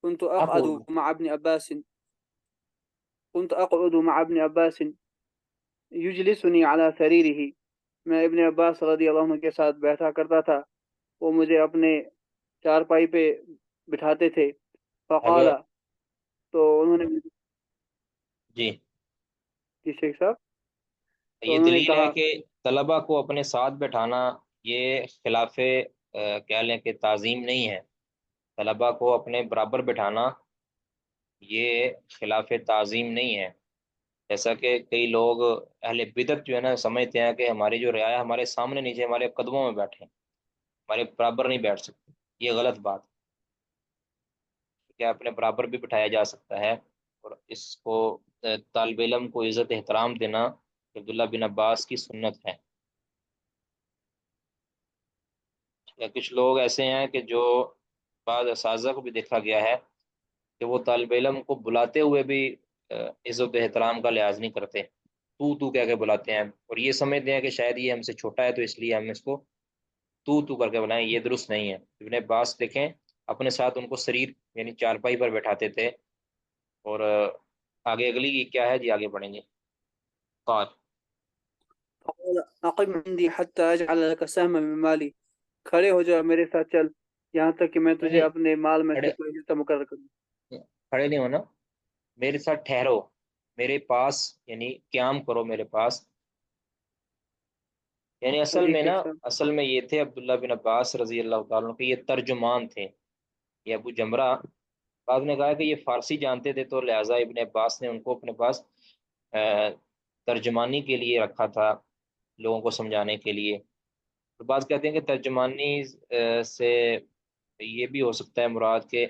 أقعد مع ابن عباس كنت أقعد مع ابن عباس يجلسني على سريره، میں ابن عباس رضی اللہ عنہ کے ساتھ بیٹھا کرتا تھا، وہ مجھے اپنے چارپائی پہ بٹھاتے تھے۔ اب فقال، تو انہوں نے، جی جی شیخ صاحب، تو یہ انہوں نے دلیل ہے کہا، کہ طلبہ کو اپنے ساتھ بٹھانا یہ خلاف کہہ لیں کہ تعظیم نہیں ہے، طلبہ کو اپنے برابر بٹھانا یہ خلاف تعظیم نہیں ہے۔ جیسا کہ کئی لوگ اہل بدعت جو ہے نا سمجھتے ہیں کہ ہماری جو رعایا ہمارے سامنے نیچے ہمارے قدموں میں بیٹھے، ہمارے برابر نہیں بیٹھ سکتے، یہ غلط بات ہے۔ کیا اپنے برابر بھی بٹھایا جا سکتا ہے، اور اس کو طالب علم کو عزت احترام دینا عبداللہ بن عباس کی سنت ہے۔ یا کچھ لوگ ایسے ہیں کہ جو بعض اساتذہ کو بھی دیکھا گیا ہے کہ وہ طالب علم کو بلاتے ہوئے بھی عزت و احترام کا لحاظ نہیں کرتے، تو کہہ کے بلاتے ہیں، اور یہ سمجھتے ہیں کہ شاید یہ ہم سے چھوٹا ہے تو اس لیے ہم اس کو تو کر کے بلائیں، یہ درست نہیں ہے۔ ابن عباس دیکھیں اپنے ساتھ ان کو سریر یعنی چارپائی پر بیٹھاتے تھے، اور آگے اگلی کی کیا ہے؟ جی آگے پڑھیں گے۔ قال فقال أقم عندي حتى أجعل لك سهما من مالي، کھڑے ہو جا میرے ساتھ چل یہاں تک کہ میں تجھے نہیں اپنے مال میں سے کھڑے کوئی حصہ مقرر کروں۔ کھڑے نہیں ہونا، میرے ساتھ ٹھہرو، میرے پاس یعنی قیام کرو میرے پاس، یعنی اصل جی میں نا، شیخ صاحب، اصل میں یہ تھے عبداللہ بن عباس رضی اللہ تعالیٰ عنہ کے، یہ ترجمان تھے۔ یہ ابو جمرہ، بعد نے کہا کہ یہ فارسی جانتے تھے تو لہٰذا ابن عباس نے ان کو اپنے پاس ترجمانی کے لیے رکھا تھا، لوگوں کو سمجھانے کے لیے۔ تو بعض کہتے ہیں کہ ترجمانی سے یہ بھی ہو سکتا ہے مراد کہ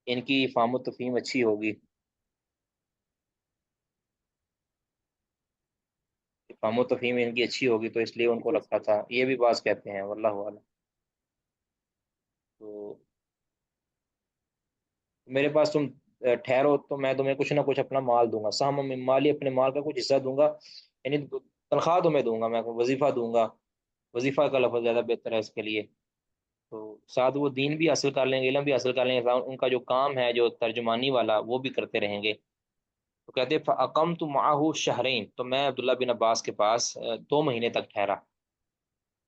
ان کی فہم و تفہیم اچھی ہوگی، فہم و تفہیم ان کی اچھی ہوگی تو اس لیے ان کو رکھا تھا، یہ بھی بعض کہتے ہیں، واللہ اعلم۔ تو میرے پاس تم ٹھہرو تو میں تمہیں کچھ نہ کچھ اپنا مال دوں گا، سام من مالی، اپنے مال کا کچھ حصہ دوں گا، یعنی تنخواہ تمہیں دوں گا، میں وظیفہ دوں گا، وظیفہ کا لفظ زیادہ بہتر ہے اس کے لیے۔ تو ساتھ وہ دین بھی حاصل کر لیں گے، علم بھی حاصل کر لیں گے، ان کا جو کام ہے جو ترجمانی والا وہ بھی کرتے رہیں گے۔ تو کہتے فَأَقَمْتُ مَعَهُ شَهْرَيْنِ، تو میں عبداللہ بن عباس کے پاس 2 مہینے تک ٹھہرا،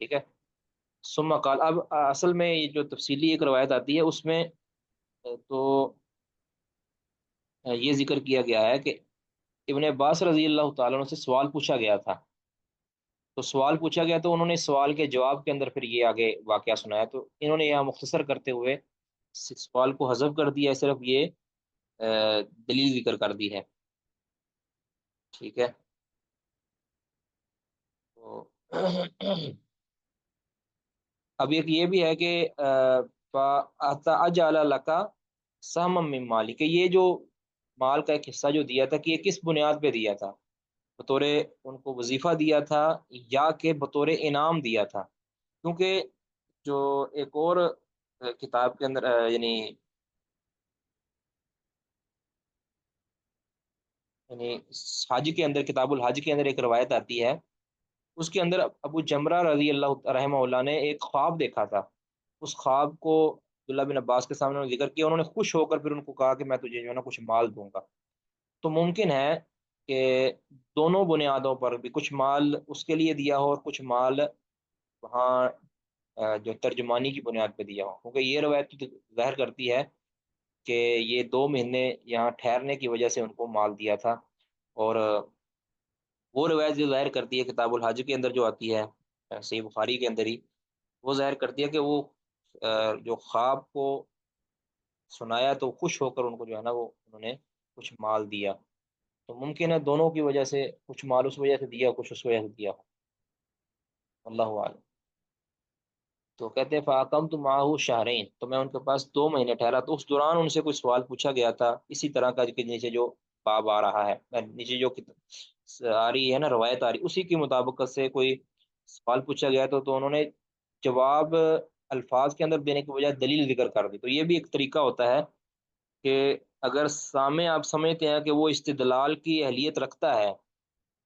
ٹھیک ہے؟ ثم قال، اب اصل میں یہ جو تفصیلی ایک روایت آتی ہے اس میں تو یہ ذکر کیا گیا ہے کہ ابن عباس رضی اللہ تعالیٰ عنہ سے سوال پوچھا گیا تھا، تو سوال پوچھا گیا تو انہوں نے سوال کے جواب کے اندر پھر یہ آگے واقعہ سنایا، تو انہوں نے یہاں مختصر کرتے ہوئے سوال کو حذف کر دیا ہے، صرف یہ دلیل ذکر کر دی ہے، ٹھیک ہے؟ تو اب ایک یہ بھی ہے کہ فَأَجَعَلَ لَكَ سَهْمًا مِّن مَّالِي، کہ یہ جو مال کا ایک حصہ جو دیا تھا کہ یہ کس بنیاد پہ دیا تھا؟ بطور ان کو وظیفہ دیا تھا یا کہ بطور انعام دیا تھا؟ کیونکہ جو ایک اور کتاب کے اندر یعنی حج کے اندر، کتاب الحج کے اندر ایک روایت آتی ہے، اس کے اندر ابو جمرہ رضی اللہ رحمہ اللہ نے ایک خواب دیکھا تھا. اس خواب کو عبداللہ بن عباس کے سامنے انہوں نے ذکر کیا، انہوں نے خوش ہو کر پھر ان کو کہا کہ میں تجھے جو ہے نا کچھ مال دوں گا. تو ممکن ہے کہ دونوں بنیادوں پر بھی کچھ مال اس کے لیے دیا ہو اور کچھ مال وہاں جو ترجمانی کی بنیاد پہ دیا ہو، کیونکہ یہ روایت تو ظاہر کرتی ہے کہ یہ 2 مہینے یہاں ٹھہرنے کی وجہ سے ان کو مال دیا تھا. اور وہ روایت جو ظاہر کرتی ہے کتاب الحج کے اندر جو آتی ہے صحیح بخاری کے اندر ہی، وہ ظاہر کرتی ہے کہ وہ جو خواب کو سنایا تو خوش ہو کر ان کو جو ہے نا وہ انہوں نے کچھ مال دیا. تو ممکن ہے دونوں کی وجہ سے کچھ مال اس وجہ سے دیا، کچھ اس وجہ سے دیا ہو، اللہ عالم. تو کہتے ہیں فَأَقَمْتُ مَعَهُ شَهْرَيْنِ، تو میں ان کے پاس 2 مہینے ٹھہرا. تو اس دوران ان سے کوئی سوال پوچھا گیا تھا اسی طرح کا کہ نیچے جو باب آ رہا ہے، نیچے جو آ رہی ہے نا روایت آ رہی، اسی کی مطابقت سے کوئی سوال پوچھا گیا تو انہوں نے جواب الفاظ کے اندر دینے کی بجائے دلیل ذکر کر دی. تو یہ بھی ایک طریقہ ہوتا ہے کہ اگر سامع آپ سمجھتے ہیں کہ وہ استدلال کی اہلیت رکھتا ہے،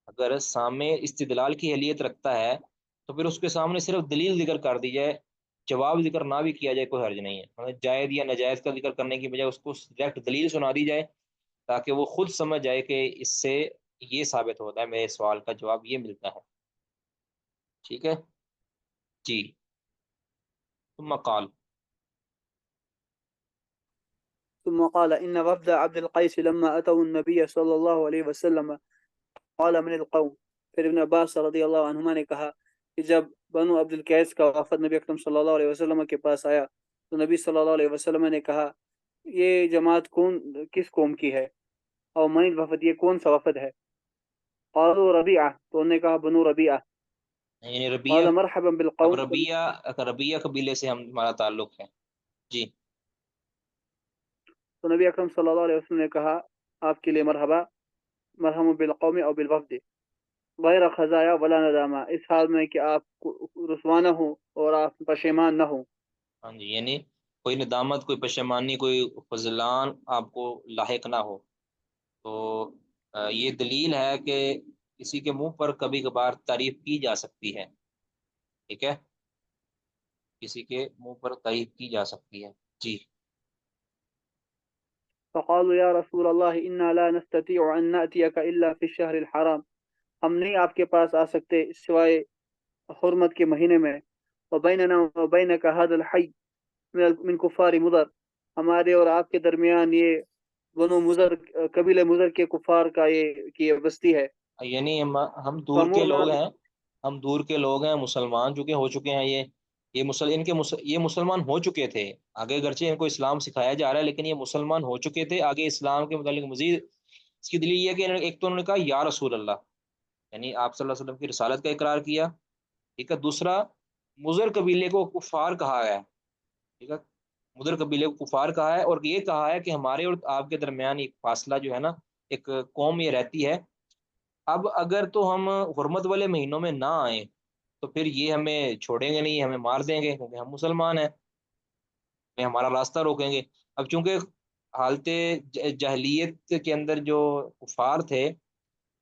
اگر سامع استدلال کی اہلیت رکھتا ہے تو پھر اس کے سامنے صرف دلیل ذکر کر دی جائے، جواب ذکر نہ بھی کیا جائے، کوئی حرج نہیں ہے. مطلب جائز یا ناجائز کا ذکر کرنے کی بجائے اس کو ڈائریکٹ دلیل سنا دی جائے تاکہ وہ خود سمجھ جائے کہ اس سے یہ ثابت ہوتا ہے، میرے سوال کا جواب یہ ملتا ہے. ٹھیک ہے جی. ثم قال، ثم قال إن وفد عبد القيس لما أتوا النبي صلى الله عليه وسلم قال من القوم. پھر ابن عباس رضی اللہ عنہما نے کہا کہ جب بنو عبد القیس کا وفد نبی اکرم صلی اللہ علیہ وسلم کے پاس آیا تو نبی صلی اللہ علیہ وسلم نے کہا یہ جماعت کس قوم کی ہے، اور من الوفد یہ کون سا وفد ہے؟ قالوا ربیعہ، تو انہوں نے کہا بنو ربیعہ. یعنی ربیہ، قال مرحبا اب بالقوم. ربیہ قبیلے سے ہمارا تعلق ہے جی. تو نبی اکرم صلی اللہ علیہ وسلم نے کہا آپ کے لیے مرحبا، مرحبا بالقوم او بالوفد غیر خزایا ولا ندامہ، اس حال میں کہ آپ رسوا نہ ہوں اور آپ پشیمان نہ ہوں. ہاں جی، یعنی کوئی ندامت، کوئی پشیمانی، کوئی فضلان آپ کو لاحق نہ ہو. تو یہ دلیل ہے کہ کسی کے منہ پر کبھی کبھار تعریف کی جا سکتی ہے. ٹھیک ہے، کسی کے منہ پر تعریف کی جا سکتی ہے جی. فقالوا یا رسول اللہ انا لا نستطيع ان نأتيك الا في الشهر الحرام، ہم نہیں آپ کے پاس آ سکتے سوائے حرمت کے مہینے میں. وبیننا وبینک هذا الحي من کفار مضر، ہمارے اور آپ کے درمیان یہ بنو مضر قبیلہ مضر کے کفار کا یہ بستی ہے. یعنی ہم دور کے فمرنا لوگ ہیں، ہم دور کے لوگ ہیں، مسلمان چونکہ ہو چکے ہیں، یہ مسلمان ہو چکے تھے. آگے گرچہ ان کو اسلام سکھایا جا رہا ہے لیکن یہ مسلمان ہو چکے تھے. آگے اسلام کے متعلق مزید اس کی دلیل یہ ہے کہ ایک تو انہوں نے کہا یا رسول اللہ، یعنی آپ صلی اللہ علیہ وسلم کی رسالت کا اقرار کیا. ٹھیک ہے، دوسرا مضر قبیلے کو کفار کہا ہے. ٹھیک ہے، مضر قبیلے کو کفار کہا ہے اور یہ کہا ہے کہ ہمارے اور آپ کے درمیان ایک فاصلہ جو ہے نا، ایک قوم یہ رہتی ہے. اب اگر تو ہم حرمت والے مہینوں میں نہ آئیں تو پھر یہ ہمیں چھوڑیں گے نہیں، ہمیں مار دیں گے کیونکہ ہم مسلمان ہیں، ہمیں ہمارا راستہ روکیں گے. اب چونکہ حالت جاہلیت کے اندر جو کفار تھے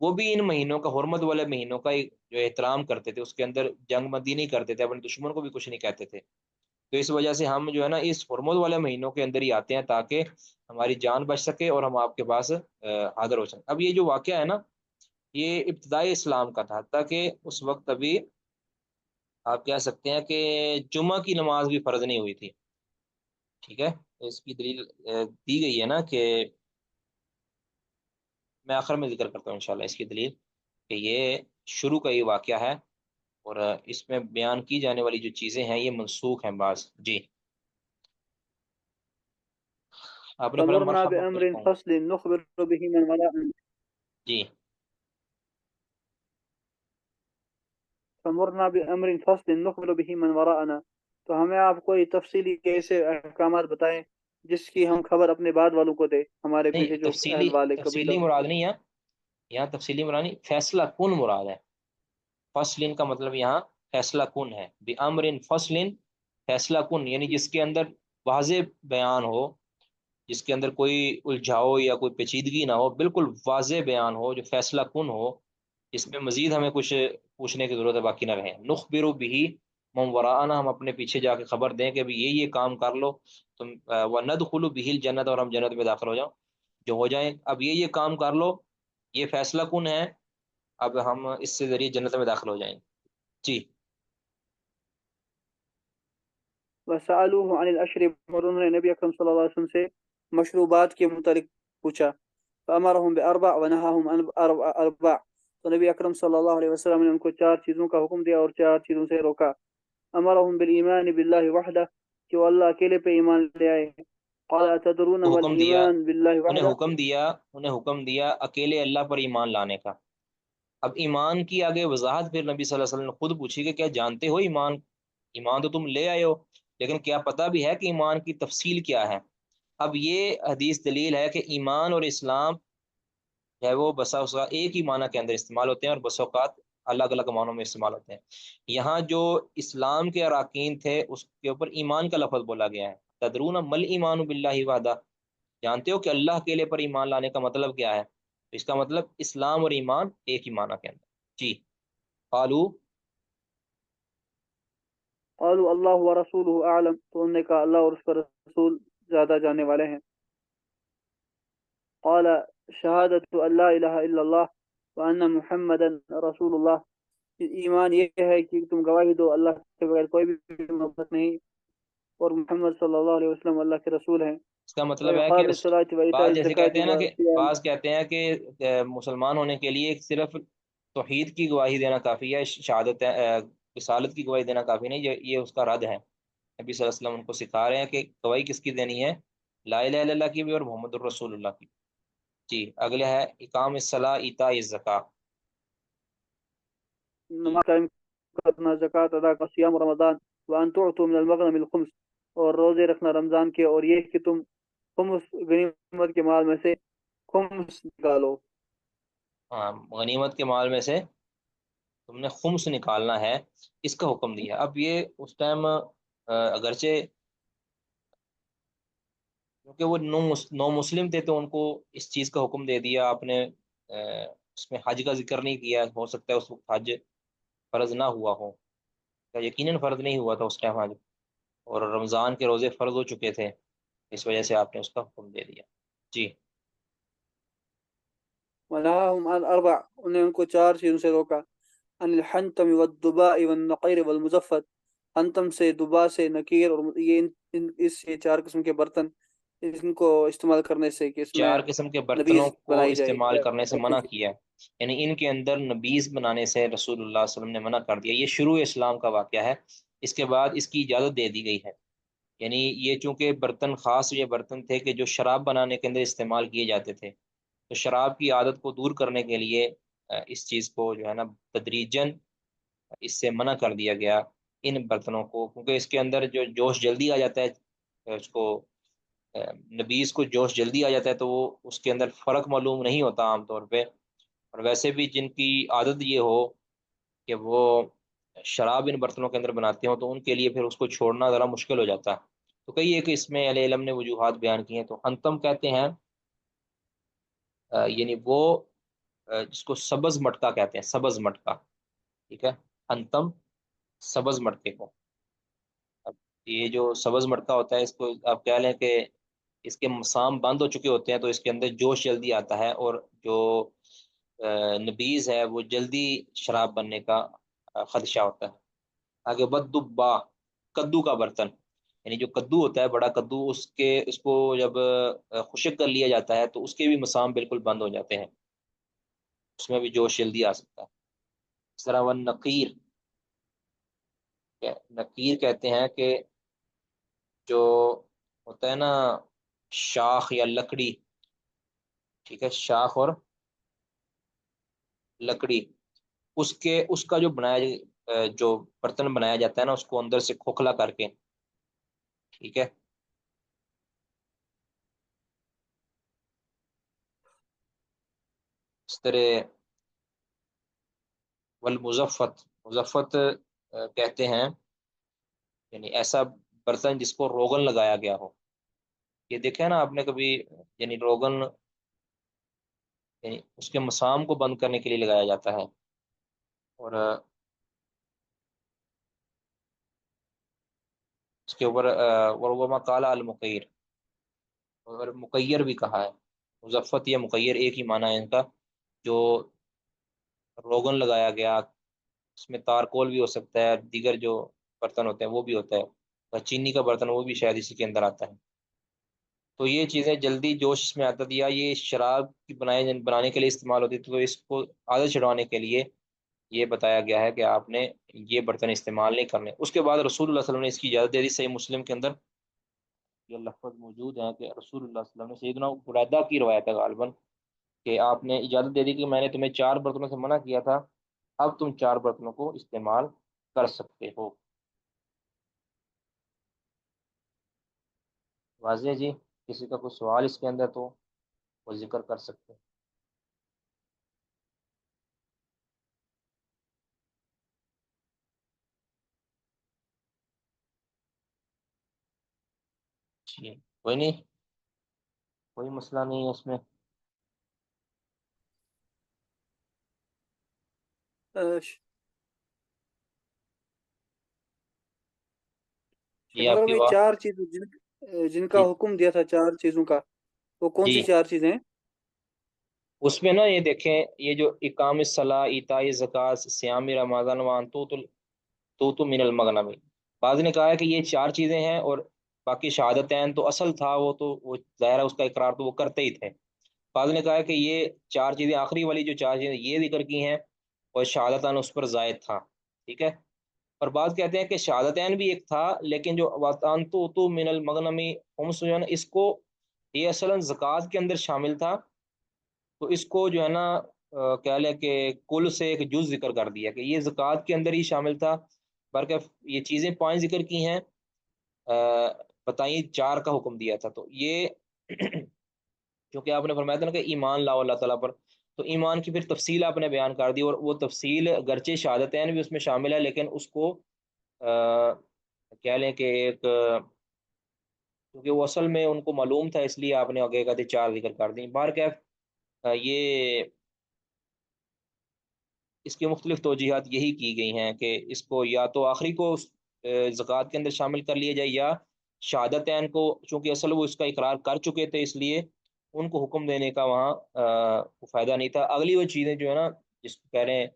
وہ بھی ان مہینوں کا، حرمت والے مہینوں کا جو احترام کرتے تھے، اس کے اندر جنگ بندی نہیں کرتے تھے، اپنے دشمن کو بھی کچھ نہیں کہتے تھے. تو اس وجہ سے ہم جو ہے نا اس حرمت والے مہینوں کے اندر ہی آتے ہیں تاکہ ہماری جان بچ سکے اور ہم آپ کے پاس حاضر ہو سکیں. اب یہ جو واقعہ ہے نا، یہ ابتدائی اسلام کا تھا، تاکہ اس وقت ابھی آپ کہہ سکتے ہیں کہ جمعہ کی نماز بھی فرض نہیں ہوئی تھی. ٹھیک ہے، اس کی دلیل دی گئی ہے نا کہ میں آخر میں ذکر کرتا ہوں انشاءاللہ اس کی دلیل، کہ یہ شروع کا یہ واقعہ ہے اور اس میں بیان کی جانے والی جو چیزیں ہیں یہ منسوخ ہیں بعض جی. آپ نے فرمایا فمرنا مرحبا بأمر بالقوم فصل نخبر به من وراءنا. جی. فمرنا بأمر فصل نخبر به من وراءنا، تو ہمیں آپ کوئی تفصیلی ایسے احکامات بتائیں جس کی ہم خبر اپنے بعد والوں کو دیں، ہمارے نہیں، پیچھے جو اہل والے قبیلہ۔ تفصیلی مراد نہیں ہے یہاں، تفصیلی مراد نہیں، فیصلہ کن مراد ہے۔ فصل کا مطلب یہاں فیصلہ کن ہے، بِأَمْرٍ فصل، فیصلہ کن یعنی جس کے اندر واضح بیان ہو، جس کے اندر کوئی الجھاؤ یا کوئی پیچیدگی نہ ہو، بالکل واضح بیان ہو جو فیصلہ کن ہو، اس میں مزید ہمیں کچھ پوچھنے کی ضرورت ہے باقی نہ رہے۔ نخبر بھی من وراءنا، ہم اپنے پیچھے جا کے خبر دیں کہ بھی یہ کام کر لو تم، وندخل به الجنت، اور ہم جنت میں داخل ہو جاؤ، جو ہو جائیں، اب یہ کام کر لو، یہ فیصلہ کن ہے، اب ہم اس سے ذریعے جنت میں داخل ہو جائیں گے۔ جی۔ وسألوه عن الأشرب، اور انہوں نے نبی اکرم صلی اللہ علیہ وسلم سے مشروبات کے متعلق پوچھا، فأمرهم بأربع ونهاهم عن أربع، تو نبی اکرم صلی اللہ علیہ وسلم نے ان کو 4 چیزوں کا حکم دیا اور 4 چیزوں سے روکا۔ امرهم بالایمان باللہ وحدہ، کہ وہ اللہ اکیلے پہ ایمان لے آئے۔ قال اتدرون تو ما حکم دیا، الایمان باللہ انہیں وحدہ، حکم دیا، اکیلے اللہ پر ایمان لانے کا۔ اب ایمان کی آگے وضاحت پھر نبی صلی اللہ علیہ وسلم نے خود پوچھی کہ کیا جانتے ہو ایمان؟ ایمان تو تم لے آئے ہو، لیکن کیا پتہ بھی ہے کہ ایمان کی تفصیل کیا ہے؟ اب یہ حدیث دلیل ہے کہ ایمان اور اسلام جو ہے وہ بسا اوقات ایک ہی معنی کے اندر استعمال ہوتے ہیں اور بسا اوقات الگ الگ معنوں میں استعمال ہوتے ہیں۔ یہاں جو اسلام کے اراکین تھے اس کے اوپر ایمان کا لفظ بولا گیا ہے، تدرون مل ایمان باللہ وحدہ، جانتے ہو کہ اللہ اکیلے پر ایمان لانے کا مطلب کیا ہے؟ اس کا مطلب اسلام اور ایمان ایک ہی معنی کے اندر۔ جی۔ قالو، قالوا اللہ ورسولہ اعلم، تو انہوں نے کہا اللہ اور اس کا رسول زیادہ جاننے والے ہیں۔ قال شہادت ان لا الہ الا اللہ وان محمدا رسول اللہ، ایمان یہ ہے کہ تم گواہی دو اللہ کے بغیر کوئی بھی معبود نہیں اور محمد صلی اللہ علیہ وسلم اللہ کے رسول ہیں، اس کا مطلب ہے کہ وإقام الصلاة وإيتاء بعض جیسے کہتے الزکاة ہیں نا کہ وصيام۔ بعض کہتے ہیں کہ مسلمان ہونے کے لیے صرف توحید کی گواہی دینا کافی ہے، شہادت رسالت کی گواہی دینا کافی نہیں، یہ اس کا رد ہے۔ نبی صلی اللہ علیہ وسلم ان کو سکھا رہے ہیں کہ گواہی کس کی دینی ہے؟ لا الہ الا اللہ کی بھی اور محمد الرسول اللہ کی۔ جی، اگلے ہے اقام الصلاۃ ایتاء الزکاۃ۔ جی۔ نماز قائم کرنا، زکوٰۃ ادا کرنا، صیام رمضان، وان تعطوا من المغنم الخمس، اور روزے رکھنا رمضان کے، اور یہ کہ تم خمس غنیمت کے مال میں سے خمس نکالو۔ ہاں، غنیمت کے مال میں سے تم نے خمس نکالنا ہے، اس کا حکم دیا۔ اب یہ اس ٹائم اگرچہ کیونکہ وہ نو مسلم تھے تو ان کو اس چیز کا حکم دے دیا آپ نے، اس میں حج کا ذکر نہیں کیا، ہو سکتا ہے اس وقت حج فرض نہ ہوا ہو، یقیناً فرض نہیں ہوا تھا اس ٹائم حج، اور رمضان کے روزے فرض ہو چکے تھے، اس وجہ سے آپ نے اس کا حکم دے دیا۔ جی۔ ونهاهم عن اربع، انہیں ان کو 4 چیزوں سے روکا، عن الحنتم والدباء والنقیر والمزفت، حنتم سے، دبا سے، نقیر، اور یہ اس یہ 4 قسم کے برتن ان کو استعمال کرنے سے کہ اس میں 4 قسم کے برتنوں نبیذ کو بنائی جائے استعمال یا کرنے سے بچوں منع کی۔ کیا ہے، یعنی ان کے اندر نبیذ بنانے سے رسول اللہ صلی اللہ علیہ وسلم نے منع کر دیا۔ یہ شروع اسلام کا واقعہ ہے، اس کے بعد اس کی اجازت دے دی گئی ہے، یعنی یہ چونکہ برتن خاص یہ برتن تھے کہ جو شراب بنانے کے اندر استعمال کیے جاتے تھے، تو شراب کی عادت کو دور کرنے کے لیے اس چیز کو جو ہے نا تدریجاً اس سے منع کر دیا گیا، ان برتنوں کو، کیونکہ اس کے اندر جو جوش جلدی آ جاتا ہے، اس کو نبیذ کو جوش جلدی آ جاتا ہے، تو وہ اس کے اندر فرق معلوم نہیں ہوتا عام طور پہ، اور ویسے بھی جن کی عادت یہ ہو کہ وہ شراب ان برتنوں کے اندر بناتے ہوں تو ان کے لیے پھر اس کو چھوڑنا ذرا مشکل ہو جاتا ہے۔ تو کئی ایک اس میں اہل علم نے وجوہات بیان کی ہیں، تو انتم کہتے ہیں یعنی وہ جس کو سبز مٹکا کہتے ہیں، سبز مٹکا، ٹھیک ہے، انتم سبز مٹکے کو۔ اب یہ جو سبز مٹکا ہوتا ہے، اس کو آپ کہہ لیں کہ اس کے مسام بند ہو چکے ہوتے ہیں تو اس کے اندر جوش جلدی آتا ہے، اور جو نبیذ ہے وہ جلدی شراب بننے کا خدشہ ہوتا ہے۔ آگے بدبا، کدو کا برتن، یعنی جو کدو ہوتا ہے بڑا کدو، اس کو جب خشک کر لیا جاتا ہے تو اس کے بھی مسام بالکل بند ہو جاتے ہیں، اس میں بھی جوش جلدی آ سکتا ہے۔ اس طرح وہ نقیر، نقیر کہتے ہیں کہ جو ہوتا ہے نا شاخ یا لکڑی، ٹھیک ہے، شاخ اور لکڑی، اس کا جو بنایا جو برتن بنایا جاتا ہے نا اس کو اندر سے کھوکھلا کر کے، ٹھیک ہے. اس طرح والمزفت، مزفت کہتے ہیں یعنی ایسا برتن جس کو روغن لگایا گیا ہو. یہ دیکھا ہے نا آپ نے کبھی، یعنی روغن یعنی اس کے مسام کو بند کرنے کے لیے لگایا جاتا ہے. اور اس کے اوپر ورغما کالا المقیر، اور مقیر بھی کہا ہے. مزفت یا مقیر ایک ہی معنی ہے ان کا. جو روغن لگایا گیا، اس میں تارکول بھی ہو سکتا ہے، دیگر جو برتن ہوتے ہیں وہ بھی ہوتا ہے، اور چینی کا برتن وہ بھی شاید اسی کے اندر آتا ہے. تو یہ چیزیں جلدی جوش میں آتا دیا، یہ شراب کی بنانے کے لیے استعمال ہوتی تھی، تو اس کو عادت چھڑوانے کے لیے یہ بتایا گیا ہے کہ آپ نے یہ برتن استعمال نہیں کرنے. اس کے بعد رسول اللہ صلی اللہ علیہ وسلم نے اس کی اجازت دے دی. صحیح مسلم کے اندر یہ لفظ موجود ہے کہ رسول اللہ صلی اللہ علیہ وسلم نے، سیدنا بريدہ کی روایت ہے غالباً، کہ آپ نے اجازت دے دی کہ میں نے تمہیں 4 برتنوں سے منع کیا تھا، اب تم 4 برتنوں کو استعمال کر سکتے ہو. واضح جی؟ کسی کا کوئی سوال اس کے اندر تو وہ ذکر کر سکتے ہیں. جی کوئی نہیں، کوئی مسئلہ نہیں ہے اس میں. شیخ یہ آپ اگر کی میں بات. 4 چیزوں جن کا جی حکم دیا تھا 4 چیزوں کا، وہ کون سی جی 4 چیزیں ہیں؟ اس میں نا یہ دیکھیں، یہ جو اقام الصلاۃ، ایتاء زکوٰۃ، صیام رمضان، وان تو من المغنم، بعض نے کہا ہے کہ یہ 4 چیزیں ہیں، اور باقی شہادتین تو اصل تھا، وہ تو وہ ظاہر ہے اس کا اقرار تو وہ کرتے ہی تھے. بعض نے کہا ہے کہ یہ 4 چیزیں، آخری والی جو 4 چیزیں یہ ذکر کی ہیں، اور شہادتان اس پر زائد تھا، ٹھیک ہے. اور بعض کہتے ہیں کہ شہادتین بھی ایک تھا، لیکن جو وَأَنْ تُؤْتُوا مِنَ الْمَغْنَمِ خُمُسَ جو ہے نا، اس کو یہ اصلا زکوٰۃ کے اندر شامل تھا، تو اس کو جو ہے نا کہہ لیں کہ کل سے ایک جز ذکر کر دیا کہ یہ زکوٰۃ کے اندر ہی شامل تھا. بلکہ یہ چیزیں 5 ذکر کی ہیں، بتائیے 4 کا حکم دیا تھا. تو یہ کیونکہ آپ نے فرمایا تھا نا کہ ایمان لاؤ اللہ تعالیٰ پر، تو ایمان کی پھر تفصیل آپ نے بیان کر دی، اور وہ تفصیل گرچہ شہادتین بھی اس میں شامل ہے، لیکن اس کو کہہ لیں کہ ایک، کیونکہ وہ اصل میں ان کو معلوم تھا، اس لیے آپ نے آگے کا 4 ذکر کر دیں. بہر کیف یہ اس کی مختلف توجیحات یہی کی گئی ہیں کہ اس کو یا تو آخری کو زکوٰۃ کے اندر شامل کر لیا جائے، یا شہادتین کو چونکہ اصل وہ اس کا اقرار کر چکے تھے، اس لیے ان کو حکم دینے کا وہاں فائدہ نہیں تھا. اگلی وہ چیزیں جو ہے نا، جس کو کہہ رہے ہیں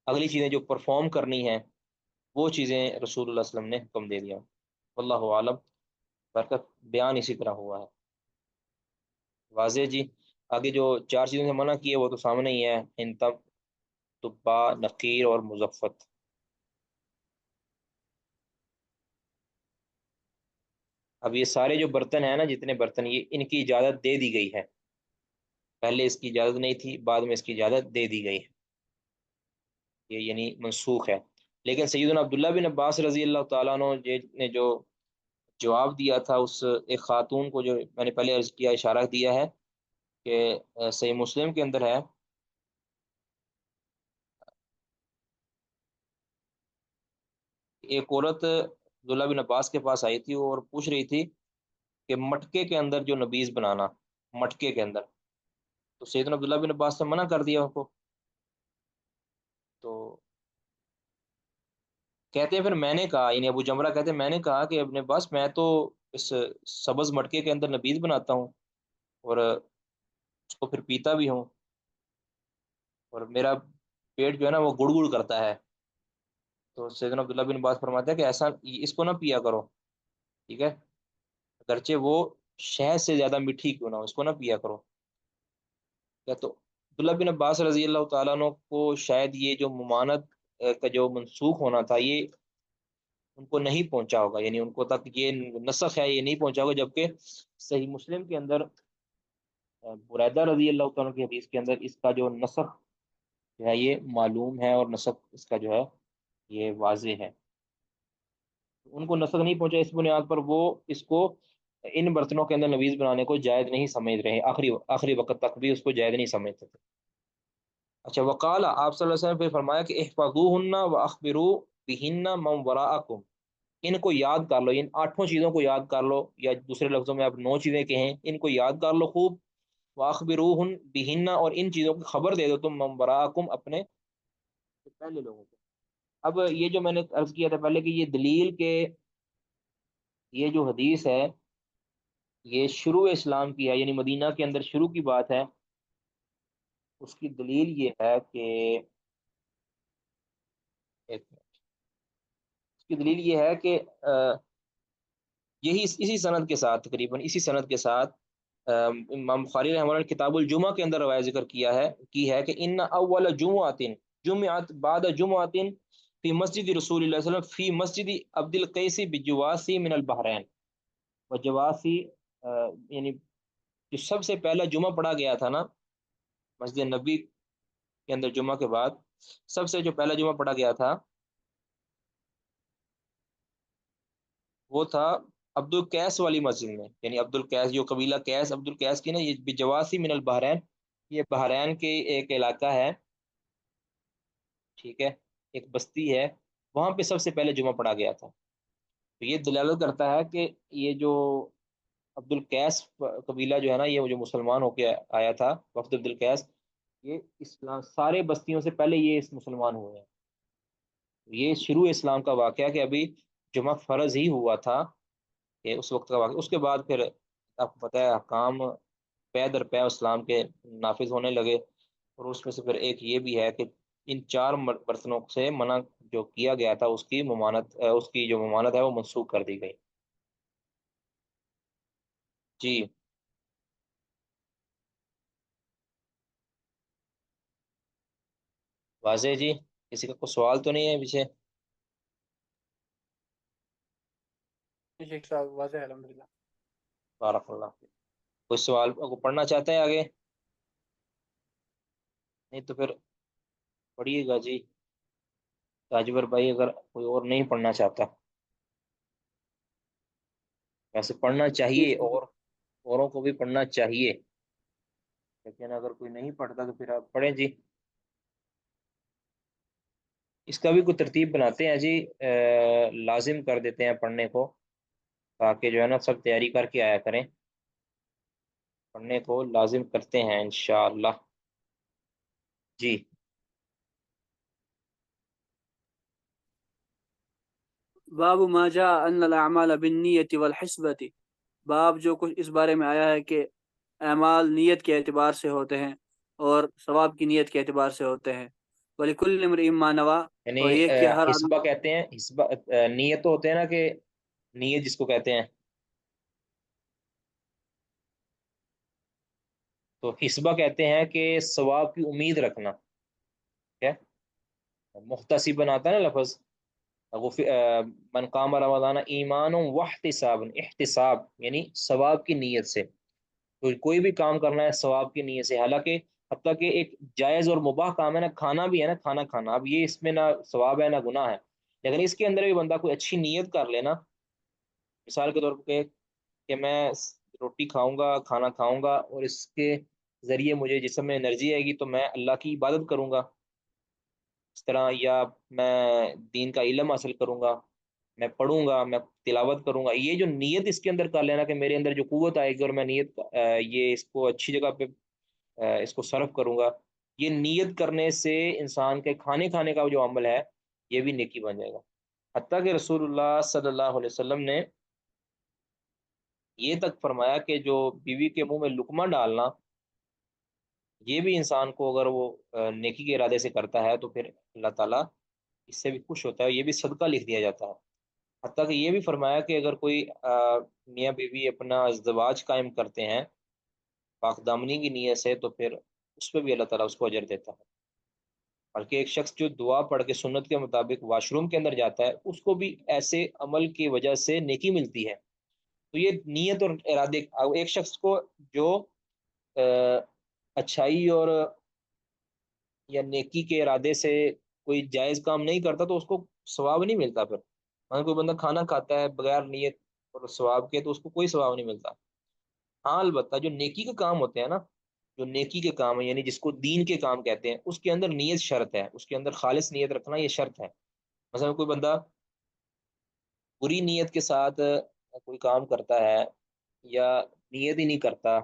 اگلی چیزیں جو پرفارم کرنی ہیں، وہ چیزیں رسول اللہ صلی اللہ علیہ وسلم نے حکم دے دیا. واللہ عالم. برکت بیان اسی طرح ہوا ہے. واضح جی؟ آگے جو 4 چیزوں سے منع کی ہے وہ تو سامنے ہی ہے، ان تب تبا، نقیر اور مزفت. اب یہ سارے جو برتن ہیں نا، جتنے برتن، یہ ان کی اجازت دے دی گئی ہے. پہلے اس کی اجازت نہیں تھی، بعد میں اس کی اجازت دے دی گئی ہے، یہ یعنی منسوخ ہے. لیکن سیدنا عبداللہ بن عباس رضی اللہ تعالیٰ عنہ نے جو جواب دیا تھا اس ایک خاتون کو، جو میں نے پہلے عرض کیا، اشارہ دیا ہے کہ صحیح مسلم کے اندر ہے، ایک عورت عبداللہ بن عباس کے پاس آئی تھی اور پوچھ رہی تھی کہ مٹکے کے اندر جو نبیذ بنانا، مٹکے کے اندر، تو سیدنا عبداللہ بن عباس نے منع کر دیا ان کو. تو کہتے ہیں پھر میں نے کہا، یعنی ابو جمرہ کہتے ہیں میں نے کہا کہ ابن عباس، میں تو اس سبز مٹکے کے اندر نبیذ بناتا ہوں، اور اس کو پھر پیتا بھی ہوں، اور میرا پیٹ جو ہے نا وہ گڑ گڑ کرتا ہے. تو سیدنا عبداللہ بن عباس فرماتے ہیں کہ ایسا اس کو نہ پیا کرو، ٹھیک ہے، اگرچہ وہ شہد سے زیادہ میٹھی کیوں نہ ہو، اس کو نہ پیا کرو. یا تو عبداللہ بن عباس رضی اللہ تعالیٰ عنہ کو شاید یہ جو ممانت کا جو منسوخ ہونا تھا، یہ ان کو نہیں پہنچا ہوگا، یعنی ان کو تک یہ نسخ ہے یہ نہیں پہنچا ہوگا. جبکہ صحیح مسلم کے اندر بریدہ رضی اللہ تعالیٰ کی حدیث کے اندر اس کا جو نسخ جو ہے یہ معلوم ہے، اور نسخ اس کا جو ہے یہ واضح ہے، ان کو نسخ نہیں پہنچا، اس بنیاد پر وہ اس کو ان برتنوں کے اندر نویز بنانے کو جائز نہیں سمجھ رہے، آخری آخری وقت تک بھی اس کو جائز نہیں سمجھتے تھے۔ اچھا، وقال آپ صلی اللہ علیہ وسلم پھر فرمایا کہ احفظوہن واخبروا بہن من وراءکم، ان کو یاد کر لو، ان 8 چیزوں کو یاد کر لو، یا دوسرے لفظوں میں آپ 9 چیزیں کہیں، ان کو یاد کر لو خوب، واخبروہن بہن، اور ان چیزوں کی خبر دے دو تم من وراءکم، اپنے پہلے لوگوں کو۔ اب یہ جو میں نے عرض کیا تھا پہلے کہ یہ دلیل کے، یہ جو حدیث ہے یہ شروع اسلام کی ہے، یعنی مدینہ کے اندر شروع کی بات ہے، اس کی دلیل یہ ہے کہ ایک منٹ، اس کی دلیل یہ ہے کہ یہی اسی سند کے ساتھ، تقریباً اسی سند کے ساتھ امام بخاری رحمہ اللہ نے کتاب الجمعہ کے اندر روایت ذکر کی ہے کہ ان اول جمعۃ جمعت بعد جمعۃ فی مسجد رسول اللہ صلی اللہ علیہ وسلم فی مسجد عبد القیس بجواسی من البحرین، وجواسی یعنی جو سب سے پہلا جمعہ پڑھا گیا تھا نا مسجد نبی کے اندر جمعہ کے بعد، سب سے جو پہلا جمعہ پڑھا گیا تھا وہ تھا عبد القیس والی مسجد میں، یعنی عبد القیس جو قبیلہ قیس، عبد القیس کی نا، یہ بجواسی من البحرین، یہ بحرین کے ایک علاقہ ہے، ٹھیک ہے، ایک بستی ہے، وہاں پہ سب سے پہلے جمعہ پڑھا گیا تھا۔ تو یہ دلالت کرتا ہے کہ یہ جو عبد القیس قبیلہ جو ہے نا، یہ جو مسلمان ہو کے آیا تھا وفد عبد القیس، یہ اسلام سارے بستیوں سے پہلے یہ اس مسلمان ہوئے ہیں۔ یہ شروع اسلام کا واقعہ کہ ابھی جمعہ فرض ہی ہوا تھا، کہ اس وقت کا واقعہ، اس کے بعد پھر آپ کو پتہ ہے احکام پے در پے اسلام کے نافذ ہونے لگے، اور اس میں سے پھر ایک یہ بھی ہے کہ ان 4 برتنوں سے منع جو کیا گیا تھا اس کی ممانت، اس کی جو ممانت ہے وہ منسوخ کر دی گئی۔ جی واضح جی، کسی کا کوئی سوال تو نہیں ہے پیچھے؟ شیخ صاحب واضح ہے الحمدللہ۔ بارک اللہ فیک۔ کوئی سوال کو پڑھنا چاہتا ہے آگے؟ نہیں تو پھر پڑھیے گا جی، تاجور بھائی اگر کوئی اور نہیں پڑھنا چاہتا، ویسے پڑھنا چاہیے، اور اوروں کو بھی پڑھنا چاہیے، لیکن اگر کوئی نہیں پڑھتا تو پھر آپ پڑھیں جی۔ اس کا بھی کوئی ترتیب بناتے ہیں جی، لازم کر دیتے ہیں پڑھنے کو، تاکہ جو ہے نا سب تیاری کر کے آیا کریں، پڑھنے کو لازم کرتے ہیں انشاءاللہ۔ جی باب ما جاء ان الاعمال بالنیت والحسبۃ، باب جو کچھ اس بارے میں آیا ہے کہ اعمال نیت کے اعتبار سے ہوتے ہیں اور ثواب کی نیت کے اعتبار سے ہوتے ہیں، وَلِكُلِّ امْرِئٍ مَّا نَوَىٰ، یعنی اور یہ کہ ہر حسبہ کہتے ہیں، حسبہ نیت تو ہوتے ہیں نا، کہ نیت جس کو کہتے ہیں، تو حسبہ کہتے ہیں کہ ثواب کی امید رکھنا، کیا محتسباً آتا ہے نا لفظ، من قام رمضان ایمان واحتساب، احتساب یعنی ثواب کی نیت سے، تو کوئی بھی کام کرنا ہے ثواب کی نیت سے، حالانکہ حتیٰ کہ ایک جائز اور مباح کام ہے نا، کھانا بھی ہے نا، کھانا کھانا، اب یہ اس میں نہ ثواب ہے نہ گناہ ہے، لیکن اس کے اندر بھی بندہ کوئی اچھی نیت کر لینا، مثال کے طور پہ کہ میں روٹی کھاؤں گا، کھانا کھاؤں گا، اور اس کے ذریعے مجھے جسم میں انرجی آئے گی تو میں اللہ کی عبادت کروں گا اس طرح، یا میں دین کا علم حاصل کروں گا، میں پڑھوں گا، میں تلاوت کروں گا، یہ جو نیت اس کے اندر کر لینا کہ میرے اندر جو قوت آئے گی اور میں نیت یہ اس کو اچھی جگہ پہ اس کو صرف کروں گا، یہ نیت کرنے سے انسان کے کھانے کا جو عمل ہے یہ بھی نیکی بن جائے گا۔ حتیٰ کہ رسول اللہ صلی اللہ علیہ وسلم نے یہ تک فرمایا کہ جو بیوی کے منہ میں لقمہ ڈالنا، یہ بھی انسان کو اگر وہ نیکی کے ارادے سے کرتا ہے تو پھر اللہ تعالیٰ اس سے بھی خوش ہوتا ہے، یہ بھی صدقہ لکھ دیا جاتا ہے۔ حتیٰ کہ یہ بھی فرمایا کہ اگر کوئی میاں بیوی اپنا ازدواج قائم کرتے ہیں پاک دامنی کی نیت سے، تو پھر اس پہ بھی اللہ تعالیٰ اس کو اجر دیتا ہے۔ بلکہ ایک شخص جو دعا پڑھ کے سنت کے مطابق واش روم کے اندر جاتا ہے، اس کو بھی ایسے عمل کی وجہ سے نیکی ملتی ہے۔ تو یہ نیت اور ارادے، ایک شخص کو جو اچھائی اور یا نیکی کے ارادے سے کوئی جائز کام نہیں کرتا، تو اس کو ثواب نہیں ملتا پھر. اگر کوئی بندہ کھانا کھاتا ہے بغیر نیت اور ثواب کے تو اس کو کوئی ثواب نہیں ملتا. ہاں البتہ جو نیکی کے کام ہوتے ہیں نا، جو نیکی کے کام ہیں یعنی جس کو دین کے کام کہتے ہیں، اس کے اندر نیت شرط ہے، اس کے اندر خالص نیت رکھنا یہ شرط ہے. مثلا کوئی بندہ بری نیت کے ساتھ کوئی کام کرتا ہے یا نیت ہی نہیں کرتا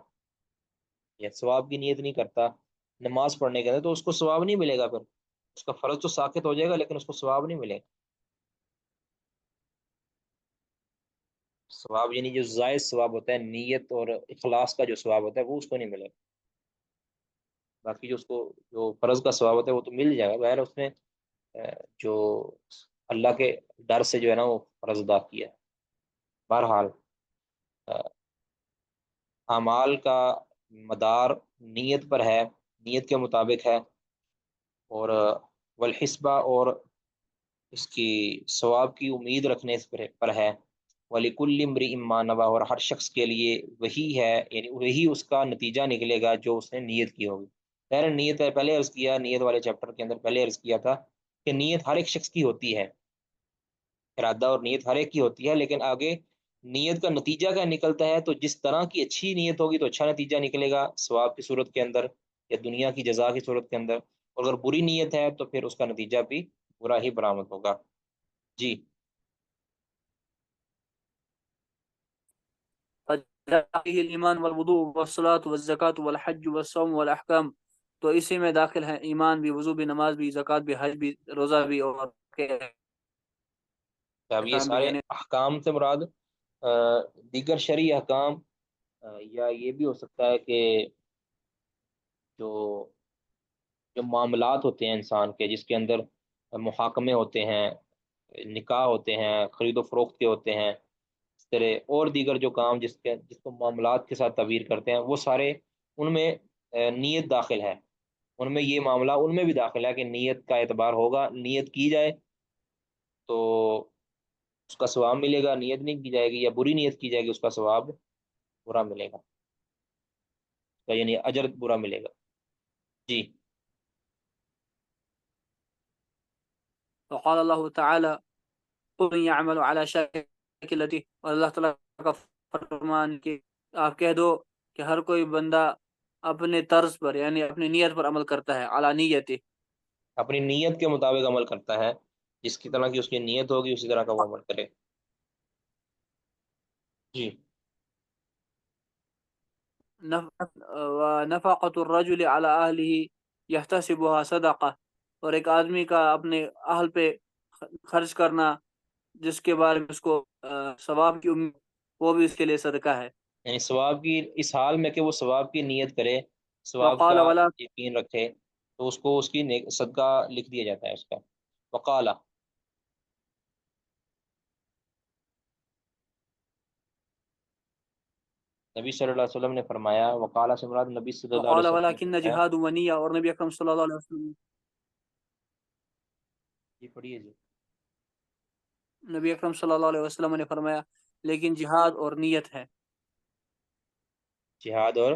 یا ثواب کی نیت نہیں کرتا نماز پڑھنے کے اندر، تو اس کو ثواب نہیں ملے گا. پھر اس کا فرض تو ساقط ہو جائے گا لیکن اس کو ثواب نہیں ملے گا. ثواب یعنی جو زائد ثواب ہوتا ہے نیت اور اخلاص کا جو ثواب ہوتا ہے وہ اس کو نہیں ملے گا. باقی جو اس کو جو فرض کا ثواب ہوتا ہے وہ تو مل جائے گا. بہر اس نے جو اللہ کے ڈر سے جو ہے نا وہ فرض ادا کیا ہے. بہرحال اعمال کا مدار نیت پر ہے، نیت کے مطابق ہے. اور والحسبہ اور اس کی ثواب کی امید رکھنے پر ہے. وَلِكُلِّ امْرِئٍ مَّا نَوَىٰ اور ہر شخص کے لیے وہی ہے، یعنی وہی اس کا نتیجہ نکلے گا جو اس نے نیت کی ہوگی. خیر نیت ہے، پہلے عرض کیا نیت والے چیپٹر کے اندر پہلے عرض کیا تھا کہ نیت ہر ایک شخص کی ہوتی ہے، ارادہ اور نیت ہر ایک کی ہوتی ہے، لیکن آگے نیت کا نتیجہ کیا نکلتا ہے. تو جس طرح کی اچھی نیت ہوگی تو اچھا نتیجہ نکلے گا ثواب کی صورت کے اندر یا دنیا کی جزا کی صورت کے اندر، اور اگر بری نیت ہے تو پھر اس کا نتیجہ بھی برا ہی برآمد ہوگا. جی فجاء فيه الإيمان والوضوء والصلاة والزكاة والحج والصوم والأحكام. تو اسی میں داخل ہیں ایمان بھی، وضو بھی، نماز بھی، زکوٰۃ بھی، حج بھی، روزہ بھی اور اب یہ احکام بھی. سارے یعنی احکام سے مراد دیگر شرعی احکام، یا یہ بھی ہو سکتا ہے کہ جو جو معاملات ہوتے ہیں انسان کے جس کے اندر محاکمے ہوتے ہیں، نکاح ہوتے ہیں، خرید و فروخت کے ہوتے ہیں، اس طرح اور دیگر جو کام جس کو معاملات کے ساتھ تعبیر کرتے ہیں، وہ سارے ان میں نیت داخل ہے. ان میں یہ معاملہ ان میں بھی داخل ہے کہ نیت کا اعتبار ہوگا. نیت کی جائے تو اس کا ثواب ملے گا، نیت نہیں کی جائے گی یا بری نیت کی جائے گی اس کا ثواب برا ملے گا، یعنی اجر برا ملے گا. جی وقال الله تعالى قل يعمل على شاكلته. اور اللہ تعالیٰ کا فرمان کہ آپ کہہ دو کہ ہر کوئی بندہ اپنے طرز پر یعنی اپنی نیت پر عمل کرتا ہے، علی نیت. اپنی نیت کے مطابق عمل کرتا ہے، جس کی طرح کی اس کی نیت ہوگی اسی طرح کا وہ عمل کرے. جی ونفقۃ الرجل علی اہلہ یحتسبها صدقہ. اور ایک آدمی کا اپنے اہل پہ خرچ کرنا جس کے بارے میں اس کو ثواب کی امید، وہ بھی اس کے لیے صدقہ ہے. یعنی ثواب کی اس حال میں کہ وہ ثواب کی نیت کرے، ثواب وقال کا ولا یقین رکھے، تو اس کو اس کی صدقہ لکھ دیا جاتا ہے اس کا. وقالا نبی صلی اللہ علیہ وسلم نے فرمایا، وقالا سے مراد نبی صلی اللہ علیہ وقال وسلم نے ولكن فرمایا. جہاد ونیہ. اور نبی اکرم صلی اللہ علیہ وسلم، جی پڑھیے جی. نبی اکرم صلی اللہ علیہ وسلم نے فرمایا لیکن جہاد اور نیت ہے. جہاد اور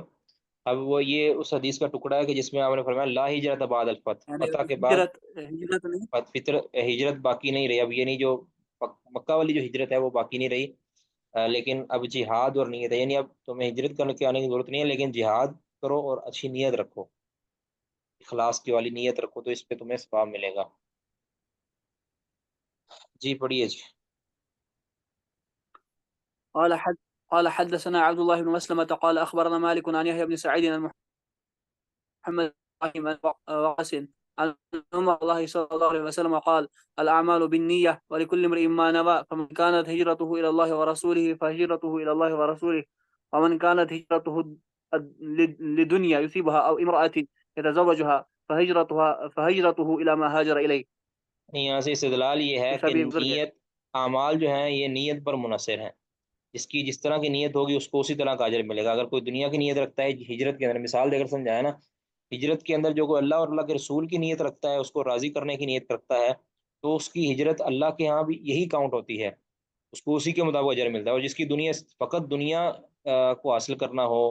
اب وہ یہ اس حدیث کا ٹکڑا ہے کہ جس میں آپ نے فرمایا لا ہجرت بعد الفتح، یعنی فتح کے بعد ہجرت نہیں. فطر ہجرت باقی نہیں رہی. اب یہ نہیں جو مکہ والی جو ہجرت ہے وہ باقی نہیں رہی، لیکن اب جہاد اور نیت ہے. یعنی اب تمہیں ہجرت کرنے کے آنے کی ضرورت نہیں ہے، لیکن جہاد کرو اور اچھی نیت رکھو، اخلاص کی والی نیت رکھو، تو اس پہ تمہیں ثواب ملے گا. جی پڑھیے جی. قال حدثنا عبد الله بن مسلمة قال أخبرنا مالك عن يحيى بن سعيد عن محمد بن وقاص عن عمر الله صلى الله عليه وسلم قال الأعمال بالنية ولكل امرئ ما نوى. فمن كانت هجرته إلى الله ورسوله فهجرته إلى الله ورسوله، ومن كانت هجرته لدنيا يصيبها أو امرأة يتزوجها فهجرته إلى ما هاجر إليه. یہاں سے استدلال یہ ہے کہ سبھی گزر گئے. نیت، اعمال جو ہیں یہ نیت پر منحصر ہیں. جس طرح کی نیت ہوگی اس کو اسی طرح کا اجر ملے گا. اگر کوئی دنیا کی نیت رکھتا ہے ہجرت کے اندر، مثال دے کر سمجھایا نا، ہجرت کے اندر جو کوئی اللہ اور اللہ کے رسول کی نیت رکھتا ہے، اس کو راضی کرنے کی نیت رکھتا ہے، تو اس کی ہجرت اللہ کے ہاں بھی یہی کاؤنٹ ہوتی ہے، اس کو اسی کے مطابق اجر ملتا ہے. اور جس کی دنیا فقط دنیا کو حاصل کرنا ہو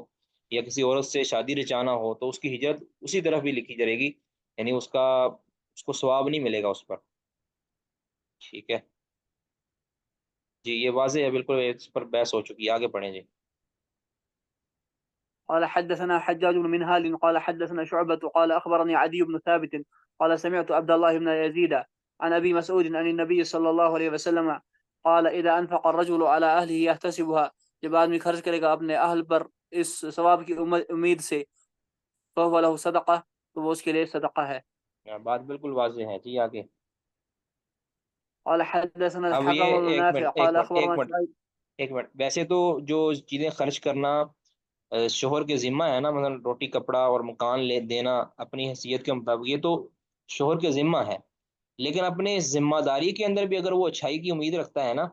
یا کسی عورت سے شادی رچانا ہو تو اس کی ہجرت اسی طرف بھی لکھی جائے گی، یعنی اس کو ثواب نہیں ملے گا اس پر. ٹھیک ہے جی، یہ واضح ہے بالکل، اس پر بحث ہو چکی ہے، آگے پڑھیں جی۔ قال حدثنا حجاج بن منهال قال حدثنا شعبة قال أخبرني عدي بن ثابت قال سمعت عبد الله بن يزيد عن أبي مسعود عن النبي صلى الله عليه وسلم قال إذا أنفق الرجل على أهله يحتسبها، جب آدمی خرچ کرے گا اپنے اہل پر اس ثواب کی امید سے، فهو له صدقہ، تو وہ اس کے لیے صدقہ ہے۔ بات بالکل واضح ہے جی، آگے۔ قال حدثنا اب یہ الحكم بن ایک نافع منٹ ایک قال منٹ ایک أخبرنا منٹ شعيب۔ ایک منٹ، ویسے تو جو چیزیں خرچ کرنا شوہر کے ذمہ ہے نا، مثلا روٹی کپڑا اور مکان لے دینا اپنی حیثیت کے مطابق، یہ تو شوہر کے ذمہ ہے، لیکن اپنے ذمہ داری کے اندر بھی اگر وہ اچھائی کی امید رکھتا ہے نا،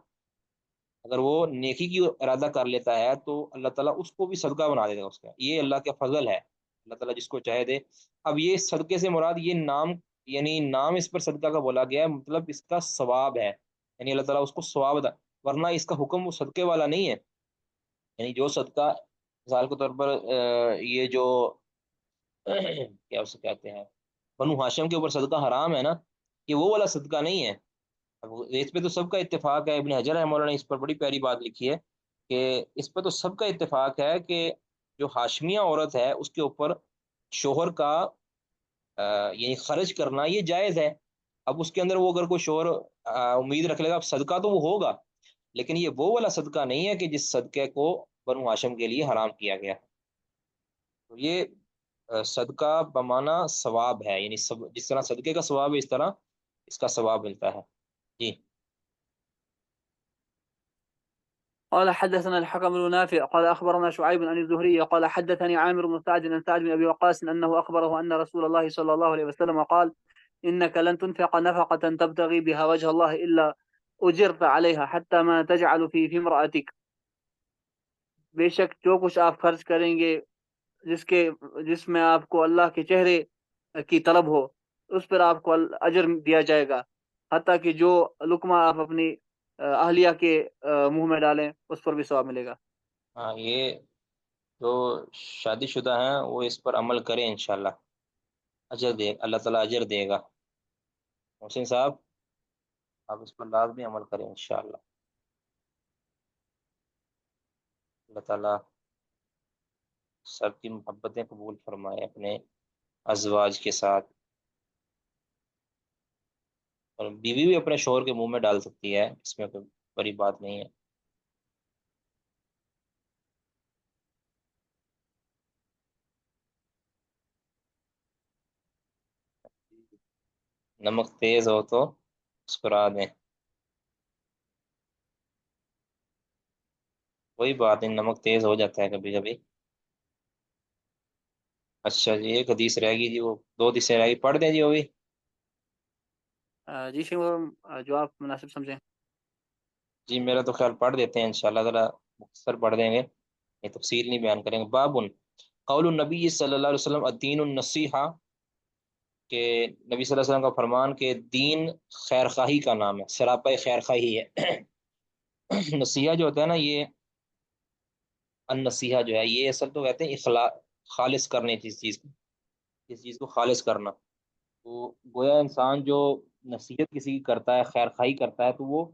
اگر وہ نیکی کی ارادہ کر لیتا ہے تو اللہ تعالیٰ اس کو بھی صدقہ بنا دے گا اس کا، یہ اللہ کا فضل ہے، اللہ تعالیٰ جس کو چاہے دے۔ اب یہ صدقے سے مراد یہ نام، یعنی نام اس پر صدقہ کا بولا گیا ہے، مطلب اس کا ثواب ہے، یعنی اللہ تعالیٰ اس کو ثواب ادا، ورنہ اس کا حکم وہ صدقے والا نہیں ہے، یعنی جو صدقہ مثال کے طور پر یہ جو کیا اسے کہتے ہیں بنو ہاشم کے اوپر صدقہ حرام ہے نا، یہ وہ والا صدقہ نہیں ہے۔ اب اس پہ تو سب کا اتفاق ہے، ابن حجر رحمہ اللہ نے اس پر بڑی پیاری بات لکھی ہے کہ اس پہ تو سب کا اتفاق ہے کہ جو ہاشمیہ عورت ہے اس کے اوپر شوہر کا یعنی خرچ کرنا یہ جائز ہے۔ اب اس کے اندر وہ اگر کوئی شوہر امید رکھ لے گا، اب صدقہ تو وہ ہوگا، لیکن یہ وہ والا صدقہ نہیں ہے کہ جس صدقے کو بنو ہاشم کے لیے حرام کیا گیا۔ تو یہ صدقہ بمانا ثواب ہے، یعنی جس طرح صدقے کا ثواب ہے اس طرح اس کا ثواب ملتا ہے جی۔ قال حدثنا الحكم بن نافع قال أخبرنا شعيب عن الزهري قال حدثني عامر بن سعد عن سعد بن أبي وقاص أنه أخبره أن رسول الله صلى الله عليه وسلم قال إنك لن تنفق نفقة تبتغي بها وجه الله إلا أجرت عليها حتى ما تجعل في امرأتك، بے شک جو کچھ آپ خرچ کریں گے جس میں آپ کو اللہ کے چہرے کی طلب ہو، اس پر آپ کو اجر دیا جائے گا، حتیٰ کہ جو لقمہ آپ اپنی اہلیہ کے منہ میں ڈالیں اس پر بھی ثواب ملے گا۔ ہاں، یہ جو شادی شدہ ہیں وہ اس پر عمل کریں انشاءاللہ، اجر دے اللہ تعالیٰ، اجر دے گا۔ محسن صاحب آپ اس پر لازمی عمل کریں انشاءاللہ، اللہ تعالیٰ سب کی محبتیں قبول فرمائے اپنے ازواج کے ساتھ، اور بیوی بھی اپنے شوہر کے منہ میں ڈال سکتی ہے، اس میں کوئی بڑی بات نہیں ہے۔ نمک تیز ہو تو مسکرا دیں، کوئی بات نہیں، نمک تیز ہو جاتا ہے کبھی کبھی۔ اچھا جی، ایک حدیث رہ گئی جی، وہ دو حدیثیں رہ گئی، پڑھ دیں جی وہ بھی۔ جی شیخ، جو آپ مناسب سمجھیں۔ جی میرا تو خیال پڑھ دیتے ہیں انشاءاللہ، ذرا مختصر پڑھ دیں گے، یہ تفصیل نہیں بیان کریں گے۔ بابن قول النبی صلی اللہ علیہ وسلم الدین النصیحہ، کہ نبی صلی اللہ علیہ وسلم کا فرمان کہ دین خیر خواہی کا نام ہے، سراپا خیر خواہی ہے۔ نصیحہ جو ہوتا ہے نا، یہ النصیحہ جو ہے یہ اصل تو کہتے ہیں خالص کرنے کسی چیز کو خالص کرنا، تو گویا انسان جو نصیحت کسی کی کرتا ہے، خیر خواہی کرتا ہے، تو وہ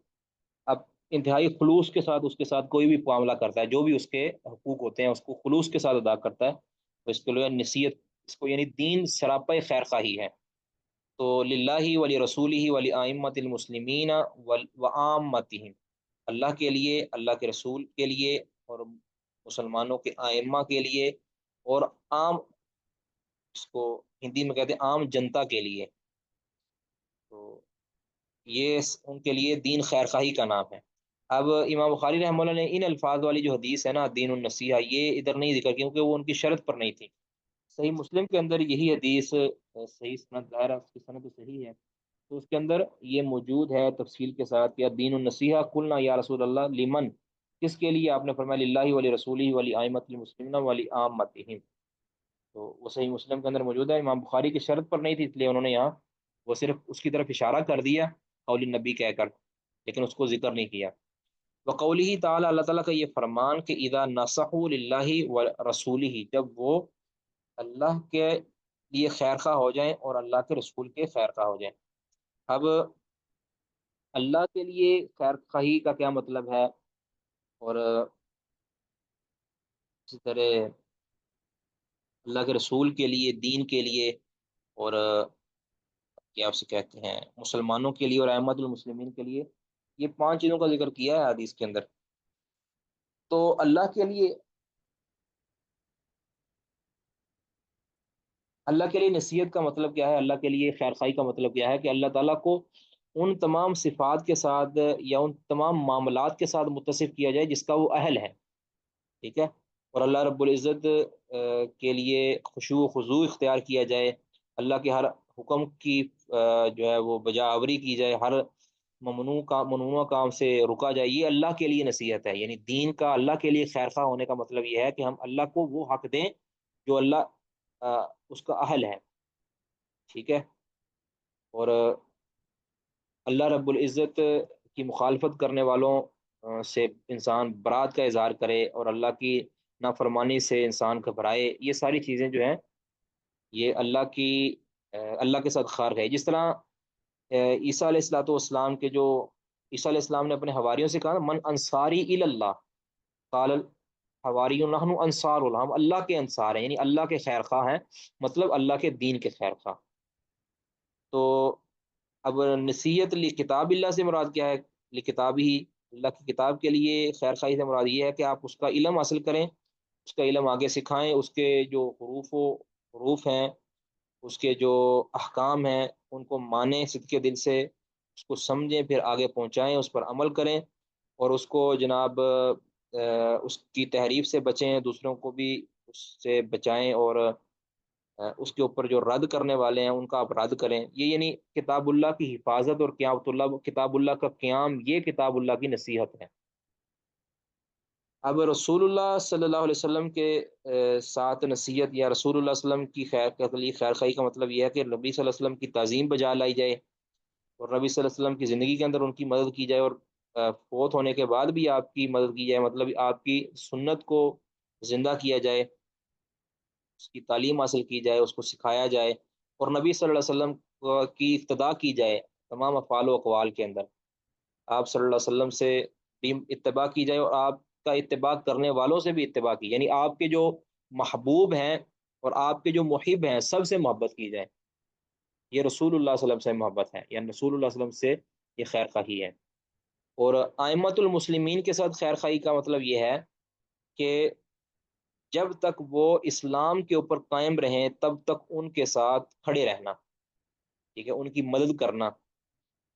اب انتہائی خلوص کے ساتھ اس کے ساتھ کوئی بھی معاملہ کرتا ہے، جو بھی اس کے حقوق ہوتے ہیں اس کو خلوص کے ساتھ ادا کرتا ہے، تو اس کے لیے نصیحت، اس کو یعنی دین سراپا خیر خواہی ہے۔ تو للہ ولی رسولہ ولی ائمۃ المسلمین وعامتہم، اللہ کے لیے، اللہ کے رسول کے لیے، اور مسلمانوں کے ائمہ کے لیے، اور عام، اس کو ہندی میں کہتے ہیں عام جنتا کے لیے، تو یہ ان کے لیے دین خیر خواہی کا نام ہے۔ اب امام بخاری رحمہ اللہ نے ان الفاظ والی جو حدیث ہے نا دین النصیحہ، یہ ادھر نہیں ذکر کیونکہ وہ ان کی شرط پر نہیں تھی۔ صحیح مسلم کے اندر یہی حدیث صحیح سند ظاہر ہے، اس کی سند تو صحیح ہے، تو اس کے اندر یہ موجود ہے تفصیل کے ساتھ، یا دین النصیحہ قلنا یا رسول اللہ لمن، کس کے لیے؟ آپ نے فرمایا للہ ولی رسولہ ولی ائمۃ المسلمین ولی عامتہم، تو وہ صحیح مسلم کے اندر موجود ہے، امام بخاری کی شرط پر نہیں تھی، اس لیے انہوں نے یہاں وہ صرف اس کی طرف اشارہ کر دیا قول نبی کہہ کر، لیکن اس کو ذکر نہیں کیا۔ وقولہ تعالی، اللہ تعالیٰ کا یہ فرمان کہ اذا نصحوا للہ ورسولہ، جب وہ اللہ کے لیے خیر خواہ ہو جائیں اور اللہ کے رسول کے خیر خواہ ہو جائیں۔ اب اللہ کے لیے خیر خواہی کا کیا مطلب ہے، اور اسی طرح اللہ کے رسول کے لیے، دین کے لیے، اور کیا اسے کہتے ہیں مسلمانوں کے لیے اور ائمۃ المسلمین کے لیے، یہ 5 چیزوں کا ذکر کیا ہے حدیث کے اندر۔ تو اللہ کے لیے نصیحت کا مطلب کیا ہے، اللہ کے لیے خیر خواہی کا مطلب کیا ہے کہ اللہ تعالیٰ کو ان تمام صفات کے ساتھ یا ان تمام معاملات کے ساتھ متصف کیا جائے جس کا وہ اہل ہے، ٹھیک ہے، اور اللہ رب العزت کے لیے خشوع و خضوع اختیار کیا جائے، اللہ کے ہر حکم کی جو ہے وہ بجا آوری کی جائے، ہر ممنوع کام سے رکا جائے، یہ اللہ کے لیے نصیحت ہے۔ یعنی دین کا اللہ کے لیے خیر خواہ ہونے کا مطلب یہ ہے کہ ہم اللہ کو وہ حق دیں جو اللہ اس کا اہل ہے، ٹھیک ہے، اور اللہ رب العزت کی مخالفت کرنے والوں سے انسان برات کا اظہار کرے، اور اللہ کی نافرمانی سے انسان گھبرائے، یہ ساری چیزیں جو ہیں یہ اللہ کے ساتھ خیر ہے۔ جس طرح عیسیٰ علیہ الصلوۃ والسلام کے جو عیسیٰ علیہ السلام نے اپنے حواریوں سے کہا، من انصاری الی اللہ قال الحواریون نحن انصار اللہ، ہم اللہ کے انصار ہیں، یعنی اللہ کے خیر خواہ ہیں، مطلب اللہ کے دین کے خیر خواہ۔ تو اب نصیحت کتاب اللہ سے مراد کیا ہے؟ کتاب ہی، اللہ کی کتاب کے لیے خیر خواہی سے مراد یہ ہے کہ آپ اس کا علم حاصل کریں، اس کا علم آگے سکھائیں، اس کے جو حروف ہیں، اس کے جو احکام ہیں ان کو مانیں صدق دل سے، اس کو سمجھیں، پھر آگے پہنچائیں، اس پر عمل کریں، اور اس کو جناب اس کی تحریف سے بچیں، دوسروں کو بھی اس سے بچائیں، اور اس کے اوپر جو رد کرنے والے ہیں ان کا آپ رد کریں۔ یہ یعنی کتاب اللہ کی حفاظت اور کتاب اللہ کا قیام، یہ کتاب اللہ کی نصیحت ہے۔ اب رسول اللہ صلی اللہ علیہ وسلم کے ساتھ نصیحت، یا رسول اللہ صلی اللہ علیہ وسلم کی خیر خواہی کا مطلب یہ ہے کہ نبی صلی اللہ علیہ وسلم کی تعظیم بجا لائی جائے، اور نبی صلی اللہ علیہ وسلم کی زندگی کے اندر ان کی مدد کی جائے، اور فوت ہونے کے بعد بھی آپ کی مدد کی جائے، مطلب آپ کی سنت کو زندہ کیا جائے، اس کی تعلیم حاصل کی جائے، اس کو سکھایا جائے، اور نبی صلی اللہ علیہ وسلم کی اقتداء کی جائے تمام افعال و اقوال کے اندر، آپ صلی اللہ علیہ وسلم سے بھی اتباع کی جائے، اور آپ کا اتباع کرنے والوں سے بھی اتباع کی، یعنی آپ کے جو محبوب ہیں اور آپ کے جو محب ہیں سب سے محبت کی جائے۔ یہ رسول اللہ صلی اللہ علیہ وسلم سے محبت ہے، یعنی رسول اللہ صلی اللہ علیہ وسلم سے یہ خیر خواہی ہے۔ اور ائمۃ المسلمین کے ساتھ خیر خواہی کا مطلب یہ ہے کہ جب تک وہ اسلام کے اوپر قائم رہیں تب تک ان کے ساتھ کھڑے رہنا، ٹھیک ہے، ان کی مدد کرنا،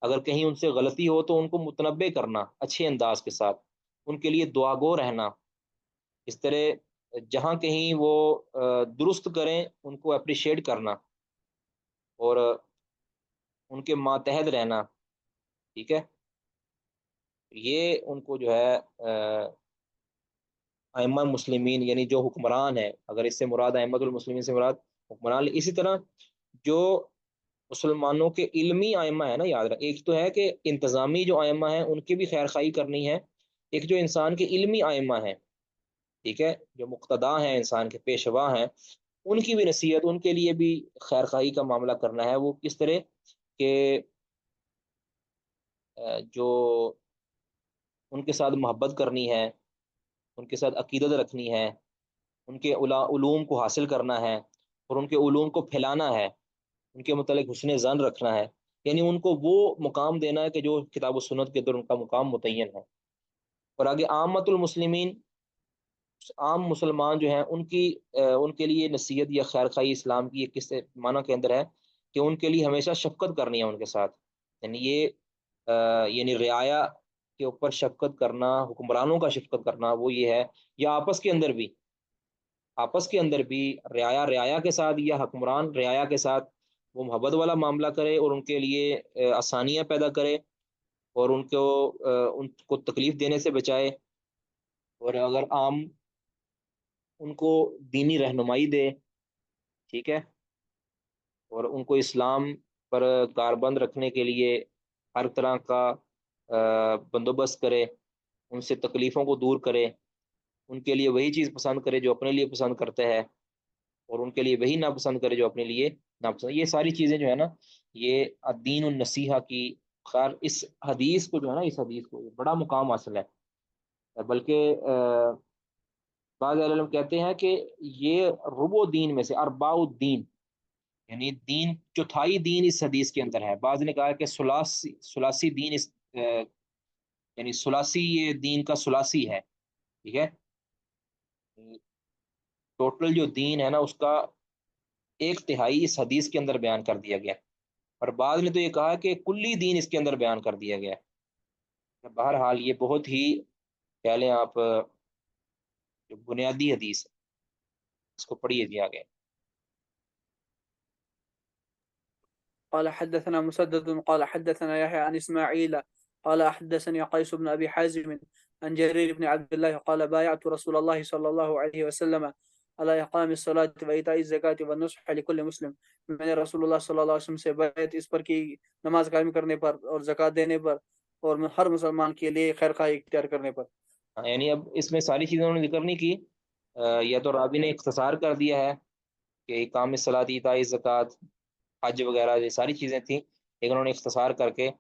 اگر کہیں ان سے غلطی ہو تو ان کو متنبع کرنا اچھے انداز کے ساتھ، ان کے لیے دعا گو رہنا، اس طرح جہاں کہیں وہ درست کریں ان کو اپریشیٹ کرنا، اور ان کے ماتحت رہنا، ٹھیک ہے، یہ ان کو جو ہے ائمہ مسلمین یعنی جو حکمران ہیں، اگر اس سے مراد ائمۃ المسلمین سے مراد حکمران، اسی طرح جو مسلمانوں کے علمی ائمہ ہیں نا، یاد رکھ، ایک تو ہے کہ انتظامی جو ائمہ ہیں ان کی بھی خیر خواہی کرنی ہے، ایک جو انسان کے علمی ائمہ ہیں، ٹھیک ہے، جو مقتدا ہیں، انسان کے پیشوا ہیں، ان کی بھی نصیحت، ان کے لیے بھی خیر خواہی کا معاملہ کرنا ہے۔ وہ کس طرح کہ جو ان کے ساتھ محبت کرنی ہے، ان کے ساتھ عقیدت رکھنی ہے، ان کے علوم کو حاصل کرنا ہے، اور ان کے علوم کو پھیلانا ہے، ان کے متعلق حسن ظن رکھنا ہے، یعنی ان کو وہ مقام دینا ہے کہ جو کتاب و سنت کے اندر ان کا مقام متعین ہے۔ اور آگے عامۃ المسلمین، عام مسلمان جو ہیں ان کے لیے نصیحت یا خیر خواہی اسلام کی ایک کس معنی کے اندر ہے کہ ان کے لیے ہمیشہ شفقت کرنی ہے ان کے ساتھ، یعنی یعنی رعایا کے اوپر شفقت کرنا، حکمرانوں کا شفقت کرنا، وہ یہ ہے، یا آپس کے اندر بھی رعایا کے ساتھ، یا حکمران رعایا کے ساتھ وہ محبت والا معاملہ کرے، اور ان کے لیے آسانیاں پیدا کرے، اور ان کو تکلیف دینے سے بچائے، اور اگر عام ان کو دینی رہنمائی دے، ٹھیک ہے، اور ان کو اسلام پر کاربند رکھنے کے لیے ہر طرح کا بندوبست کرے، ان سے تکلیفوں کو دور کرے، ان کے لیے وہی چیز پسند کرے جو اپنے لیے پسند کرتے ہیں، اور ان کے لیے وہی ناپسند کرے جو اپنے لیے ناپسند۔ یہ ساری چیزیں جو ہے نا، یہ الدین النصیحہ کی خیر اس حدیث کو جو ہے نا، اس حدیث کو بڑا مقام حاصل ہے، بلکہ بعض علم کہتے ہیں کہ یہ ربع دین میں سے ارباع الدین، یعنی دین چوتھائی دین اس حدیث کے اندر ہے۔ بعض نے کہا کہ ثلاثی دین اس یعنی ثلاثی یہ دین کا ثلاثی ہے، ٹھیک ہے، ٹوٹل جو دین ہے نا اس کا ایک تہائی اس حدیث کے اندر بیان کر دیا گیا، اور بعض نے تو یہ کہا کہ کلی دین اس کے اندر بیان کر دیا گیا ہے۔ بہرحال یہ بہت ہی کہہ لیں آپ جو بنیادی حدیث ہے، اس کو پڑھیے جی آگے۔ قال حدثنا مسدد قال حدثنا يحيى عن إسماعيل قال حدثني قيس بن أبي حازم عن جرير بن عبد الله قال بايعت رسول الله صلى الله عليه وسلم على إقام الصلاة وإيتاء الزكاة والنصح لكل مسلم۔ میں نے رسول اللہ صلی اللہ علیہ وسلم سے بیعت اس پر کی، نماز قائم کرنے پر اور زکوٰۃ دینے پر، اور ہر مسلمان کے لیے خیر خواہی اختیار کرنے پر۔ یعنی اب اس میں ساری چیزوں نے ذکر نہیں کی، یا تو راوی نے اختصار کر دیا ہے کہ اقام الصلاۃ ایتاء الزکوٰۃ حج وغیرہ یہ ساری چیزیں تھیں، لیکن انہوں نے اختصار کر کے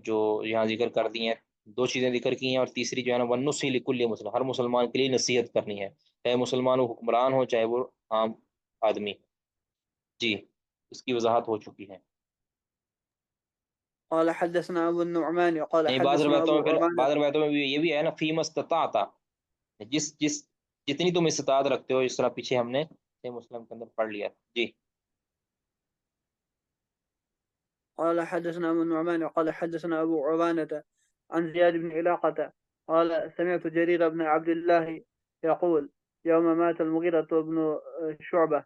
جو یہاں ذکر کر دی ہیں، دو چیزیں ذکر کی ہیں، اور تیسری جو ہے نا والنصح لکل مسلم، ہر مسلمان کے لیے نصیحت کرنی ہے، چاہے مسلمان وہ حکمران ہو چاہے وہ عام آدمی۔ جی اس کی وضاحت ہو چکی ہے۔ قال حدثنا ابو النعمان قال نہیں بعض حدثنا روایتوں ابو میں پھر عوانة۔ بعض روایتوں میں بھی یہ بھی ہے نا فیما استطاعت، جس جتنی تم استطاعت رکھتے ہو، اس طرح پیچھے ہم نے مسلم کے اندر پڑھ لیا۔ جی قال حدثنا ابو النعمان قال حدثنا ابو عوانة عن زياد بن علاقة قال سمعت جرير بن عبد الله يقول يوم مات المغيرة بن شعبة،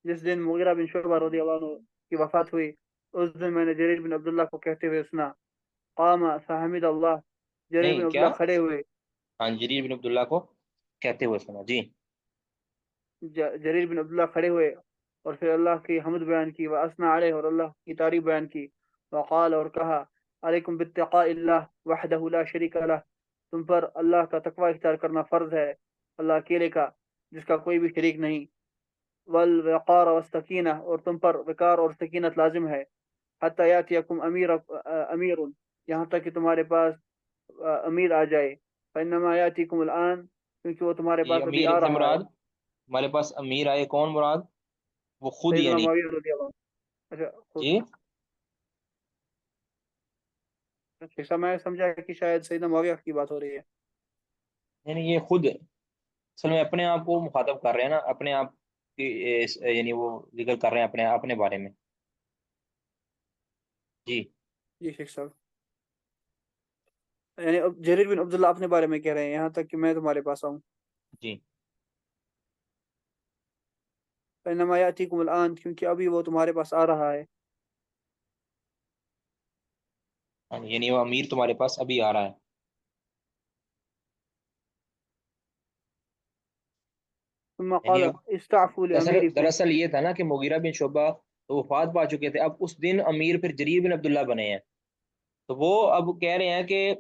جس دن مغیرہ بن شعبہ رضی اللہ عنہ کی وفات ہوئی، اس دن میں نے جریر بن عبداللہ کو کہتے ہوئے سنا، قام فحمد اللہ، جریر بن نہیں کیا، عبداللہ کھڑے ہوئے، ہاں جریر بن عبداللہ کو کہتے ہوئے سنا۔ جی جریر بن عبداللہ کھڑے ہوئے اور پھر اللہ کی حمد بیان کی، واسنا علیہ، اور اللہ کی تعریف بیان کی، وقال، اور کہا، علیکم باتقاء اللہ وحدہ لا شریک لہ، تم پر اللہ کا تقوی اختیار کرنا فرض ہے، اللہ اکیلے کا جس کا کوئی بھی شریک نہیں، والوقار والسکینہ، اور تم پر وقار اور سکینت لازم ہے، حتی یاتیکم امیر، یہاں تک کہ تمہارے پاس امیر آ جائے، فانما یاتیکم الان، کیونکہ وہ تمہارے یہ پاس ابھی امیر آ سے رہا ہے۔ مراد ہمارے پاس امیر آئے کون مراد؟ وہ خود سیدنا یعنی، معاویہ رضی اللہ عنہ۔ اچھا خود، جی ایسا میں سمجھا کہ شاید سیدنا معاویہ کی بات ہو رہی ہے۔ یعنی یہ خود اصل میں اپنے آپ کو مخاطب کر رہے ہیں نا، اپنے آپ کی یعنی وہ ذکر کر رہے ہیں اپنے بارے میں۔ جی جی شیخ صاحب، یعنی اب جریر بن عبداللہ اپنے بارے میں کہہ رہے ہیں، یہاں تک کہ میں تمہارے پاس آؤں، جی فانما یاتیکم الان، کیونکہ ابھی وہ تمہارے پاس آ رہا ہے۔ یعنی وہ امیر تمہارے پاس ابھی آ رہا ہے۔ ثم یعنی قال اب استعفوا لاميركم، دراصل یہ تھا نا کہ مغیرہ بن شعبہ تو وفات پا چکے تھے، اب اس دن امیر پھر جریر بن عبداللہ بنے ہیں، تو وہ اب کہہ رہے ہیں کہ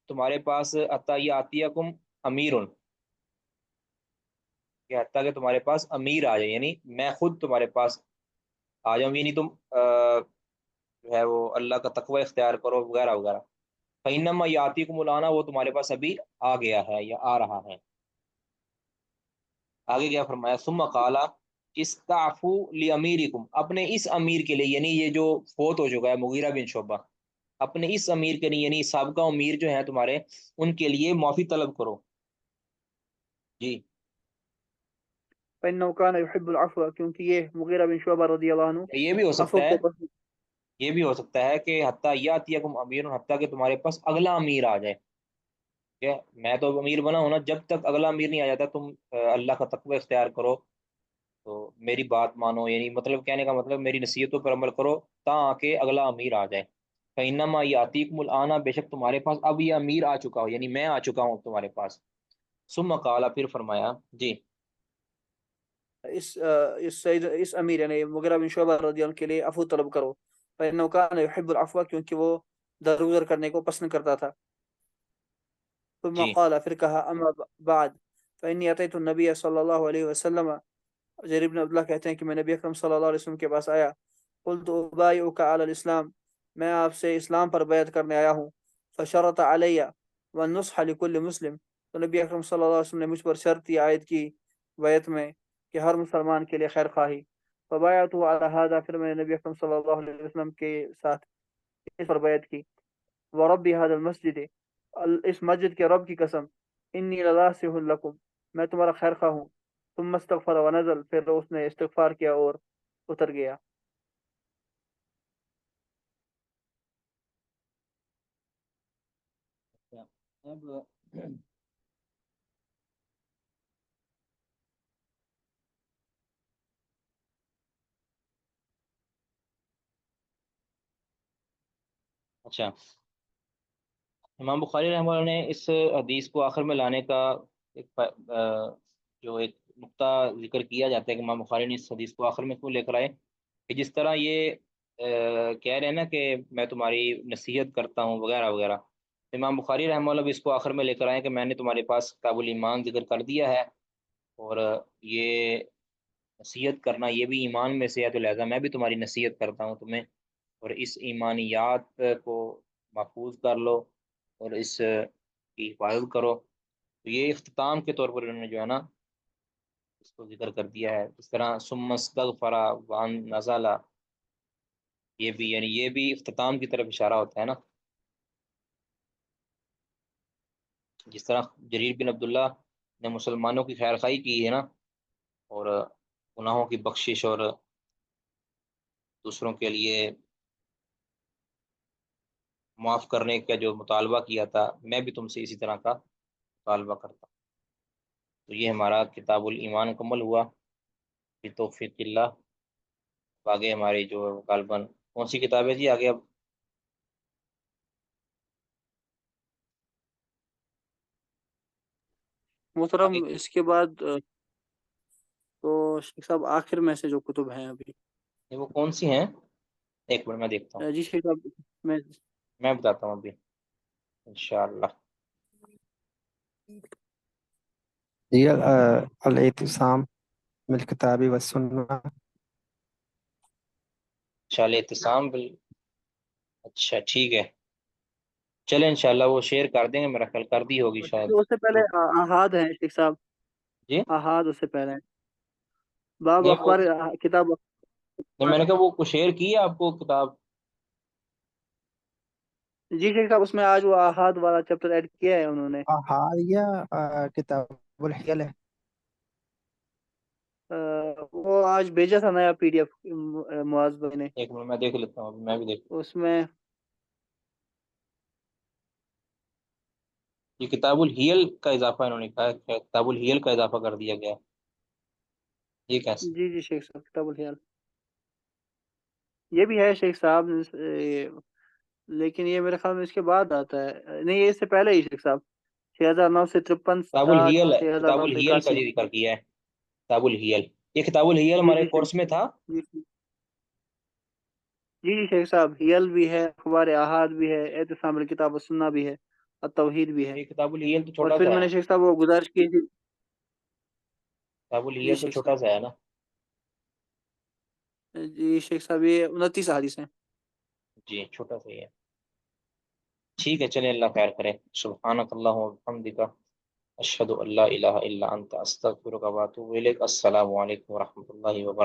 تمہارے پاس حتی یاتیکم امیر، کہ حتیٰ کہ تمہارے پاس امیر آ جائے، یعنی میں خود تمہارے پاس آ جاؤں، یعنی تم جو ہے وہ اللہ کا تقوی اختیار کرو وغیرہ وغیرہ۔ فَإِنَّمَا يَأْتِيكُمُ الْآنَ، وہ تمہارے پاس ابھی آ گیا ہے یا آ رہا ہے۔ آگے کیا فرمایا، ثم قال استعفوا لأمیرکم، اپنے اس امیر کے لیے، یعنی یہ جو فوت ہو چکا ہے مغیرہ بن شعبہ، اپنے اس امیر کے لیے، یعنی سابقہ امیر جو ہیں تمہارے، ان کے لیے معافی طلب کرو۔ جی فانه كان يحب العفو، کیونکہ یہ مغیرہ بن شعبہ رضی اللہ عنہ یہ بھی ہو عفو سکتا ہے، کو پسند۔ یہ بھی ہو سکتا ہے کہ حتیٰ یاتیکم امیر، حتیٰ کہ تمہارے پاس اگلا امیر آ جائے، ٹھیک ہے، میں تو امیر بنا ہوں نا، جب تک اگلا امیر نہیں آ جاتا تم اللہ کا تقوی اختیار کرو، تو میری بات مانو، یعنی مطلب کہنے کا مطلب میری نصیحتوں پر عمل کرو تاکہ اگلا امیر آ جائے۔ فَإِنَّمَا يَأْتِيكُمُ الْآنَ، بے شک تمہارے پاس اب یہ امیر آ چکا ہو، یعنی میں آ چکا ہوں تمہارے پاس۔ ثم قال، پھر فرمایا، جی اس امیر یعنی مغیرہ بن شعبہ رضی اللہ عنہ کے لیے عفو طلب کرو، فانه كان يحب العفو، کیونکہ وہ درگزر کرنے کو پسند کرتا تھا۔ ثم جی قال، پھر کہا، اما بعد فانی اتیت النبی صلی اللہ علیہ وسلم، جریر بن عبداللہ کہتے ہیں کہ میں نبی اکرم صلی اللہ علیہ وسلم کے پاس آیا، قلت ابایعک علی الاسلام، میں آپ سے اسلام پر بیعت کرنے آیا ہوں. فشرط علیہ والنصح لکل مسلم. تو نبی اکرم صلی اللہ علیہ وسلم نے مجھ پر شرط یہ عائد کی بیعت میں کہ ہر مسلمان کے لیے خیر خواہی. فبایعت علی هذا. پھر میں نے نبی اکرم صلی اللہ علیہ وسلم کے ساتھ اس پر بیعت کی. ورب هذا المسجد. اس مسجد کے رب کی قسم. انی لناصح لکم. میں تمہارا خیر خواہ ہوں. ثم استغفر ونزل. پھر اس نے استغفار کیا اور اتر گیا. اب اچھا، امام بخاری رحمہ اللہ نے اس حدیث کو آخر میں لانے کا جو ایک نقطہ ذکر کیا جاتا ہے کہ امام بخاری نے اس حدیث کو آخر میں کیوں لے کر آئے، کہ جس طرح یہ کہہ رہے ہیں نا کہ میں تمہاری نصیحت کرتا ہوں وغیرہ وغیرہ، امام بخاری رحمہ اللہ بھی اس کو آخر میں لے کر آئے کہ میں نے تمہارے پاس کتاب الایمان ذکر کر دیا ہے، اور یہ نصیحت کرنا یہ بھی ایمان میں سے ہے، تو لہٰذا میں بھی تمہاری نصیحت کرتا ہوں تمہیں، اور اس ایمانیات کو محفوظ کر لو اور اس کی حفاظت کرو. تو یہ اختتام کے طور پر انہوں نے جو ہے نا اس کو ذکر کر دیا ہے. اس طرح ثم استغفر وان نزل، یہ بھی یعنی یہ بھی اختتام کی طرف اشارہ ہوتا ہے نا. جس طرح جریر بن عبداللہ نے مسلمانوں کی خیر خواہی کی ہے نا، اور گناہوں کی بخشش اور دوسروں کے لیے معاف کرنے کا جو مطالبہ کیا تھا، میں بھی تم سے اسی طرح کا مطالبہ کرتا ہوں. تو یہ ہمارا کتاب الایمان مکمل ہوا بتوفیق اللہ. آگے ہماری جو غالباً کون سی کتاب ہے جی آگے؟ اب محترم آگے اس کے بعد تو شیخ صاحب آخر میں سے جو کتب ہیں ابھی، وہ کون سی ہیں؟ ایک منٹ میں دیکھتا ہوں، جی شیخ صاحب میں میں بتاتا ہوں ابھی انشاءاللہ. هي الاعتصام بالکتاب والسنة. شال اعتصام اچھا ٹھیک ہے، چلیں انشاءاللہ وہ شیئر کر دیں گے، میرا خیال کر دی ہوگی شاید اس سے پہلے گروپ. احاد ہیں شیخ صاحب. جی احاد اس سے پہلے ہیں. باب نہیں وہ اخبار کتاب نہیں، میں نے کہا وہ شیئر کی ہے آپ کو کتاب. جی شیخ صاحب اس میں آج وہ احاد والا چیپٹر ایڈ کیا ہے انہوں نے. هي کتاب الحیل ہے. وہ آج بھیجا تھا نیا پی ڈی ایف معاذ بھائی نے. ایک منٹ میں دیکھ لیتا ہوں، ابھی میں بھی دیکھ. اس میں یہ کتاب الحیل کا اضافہ انہوں نے کہا ہے کہ کتاب الحیل کا اضافہ کر دیا گیا ہے. یہ کیسے؟ جی جی شیخ صاحب کتاب الحیل یہ بھی ہے شیخ صاحب، لیکن یہ میرے خیال میں اس کے بعد آتا ہے. نہیں یہ اس سے پہلے ہی شیخ صاحب. 6953 کتاب الحیل ہے، کتاب الحیل کا 6981. جو ذکر کیا ہے کتاب الحیل. یہ کتاب الحیل جی ہمارے جی کورس میں تھا. جی جی جی شیخ صاحب ہیل بھی ہے، اخبار احاد بھی ہے، اعتصام الکتاب والسنہ بھی ہے، التوحید بھی ہے. یہ کتاب الحیل تو اور چھوٹا پھر سا میں ہے، نے شیخ صاحب وہ گزارش کی تھی. کتاب جی الحیل تو شیخ چھوٹا صاحب سا ہے نا. جی شیخ صاحب یہ 29 حدیث ہیں. جی چھوٹا سا ہی ہے. ٹھیک ہے چلیں، اللہ خیر کرے. سبحانک اللہم وبحمدک، اشہد ان لا الہ الا انت، استغفرک واتوب الیک. السلام علیکم ورحمۃ اللہ وبرکاتہ.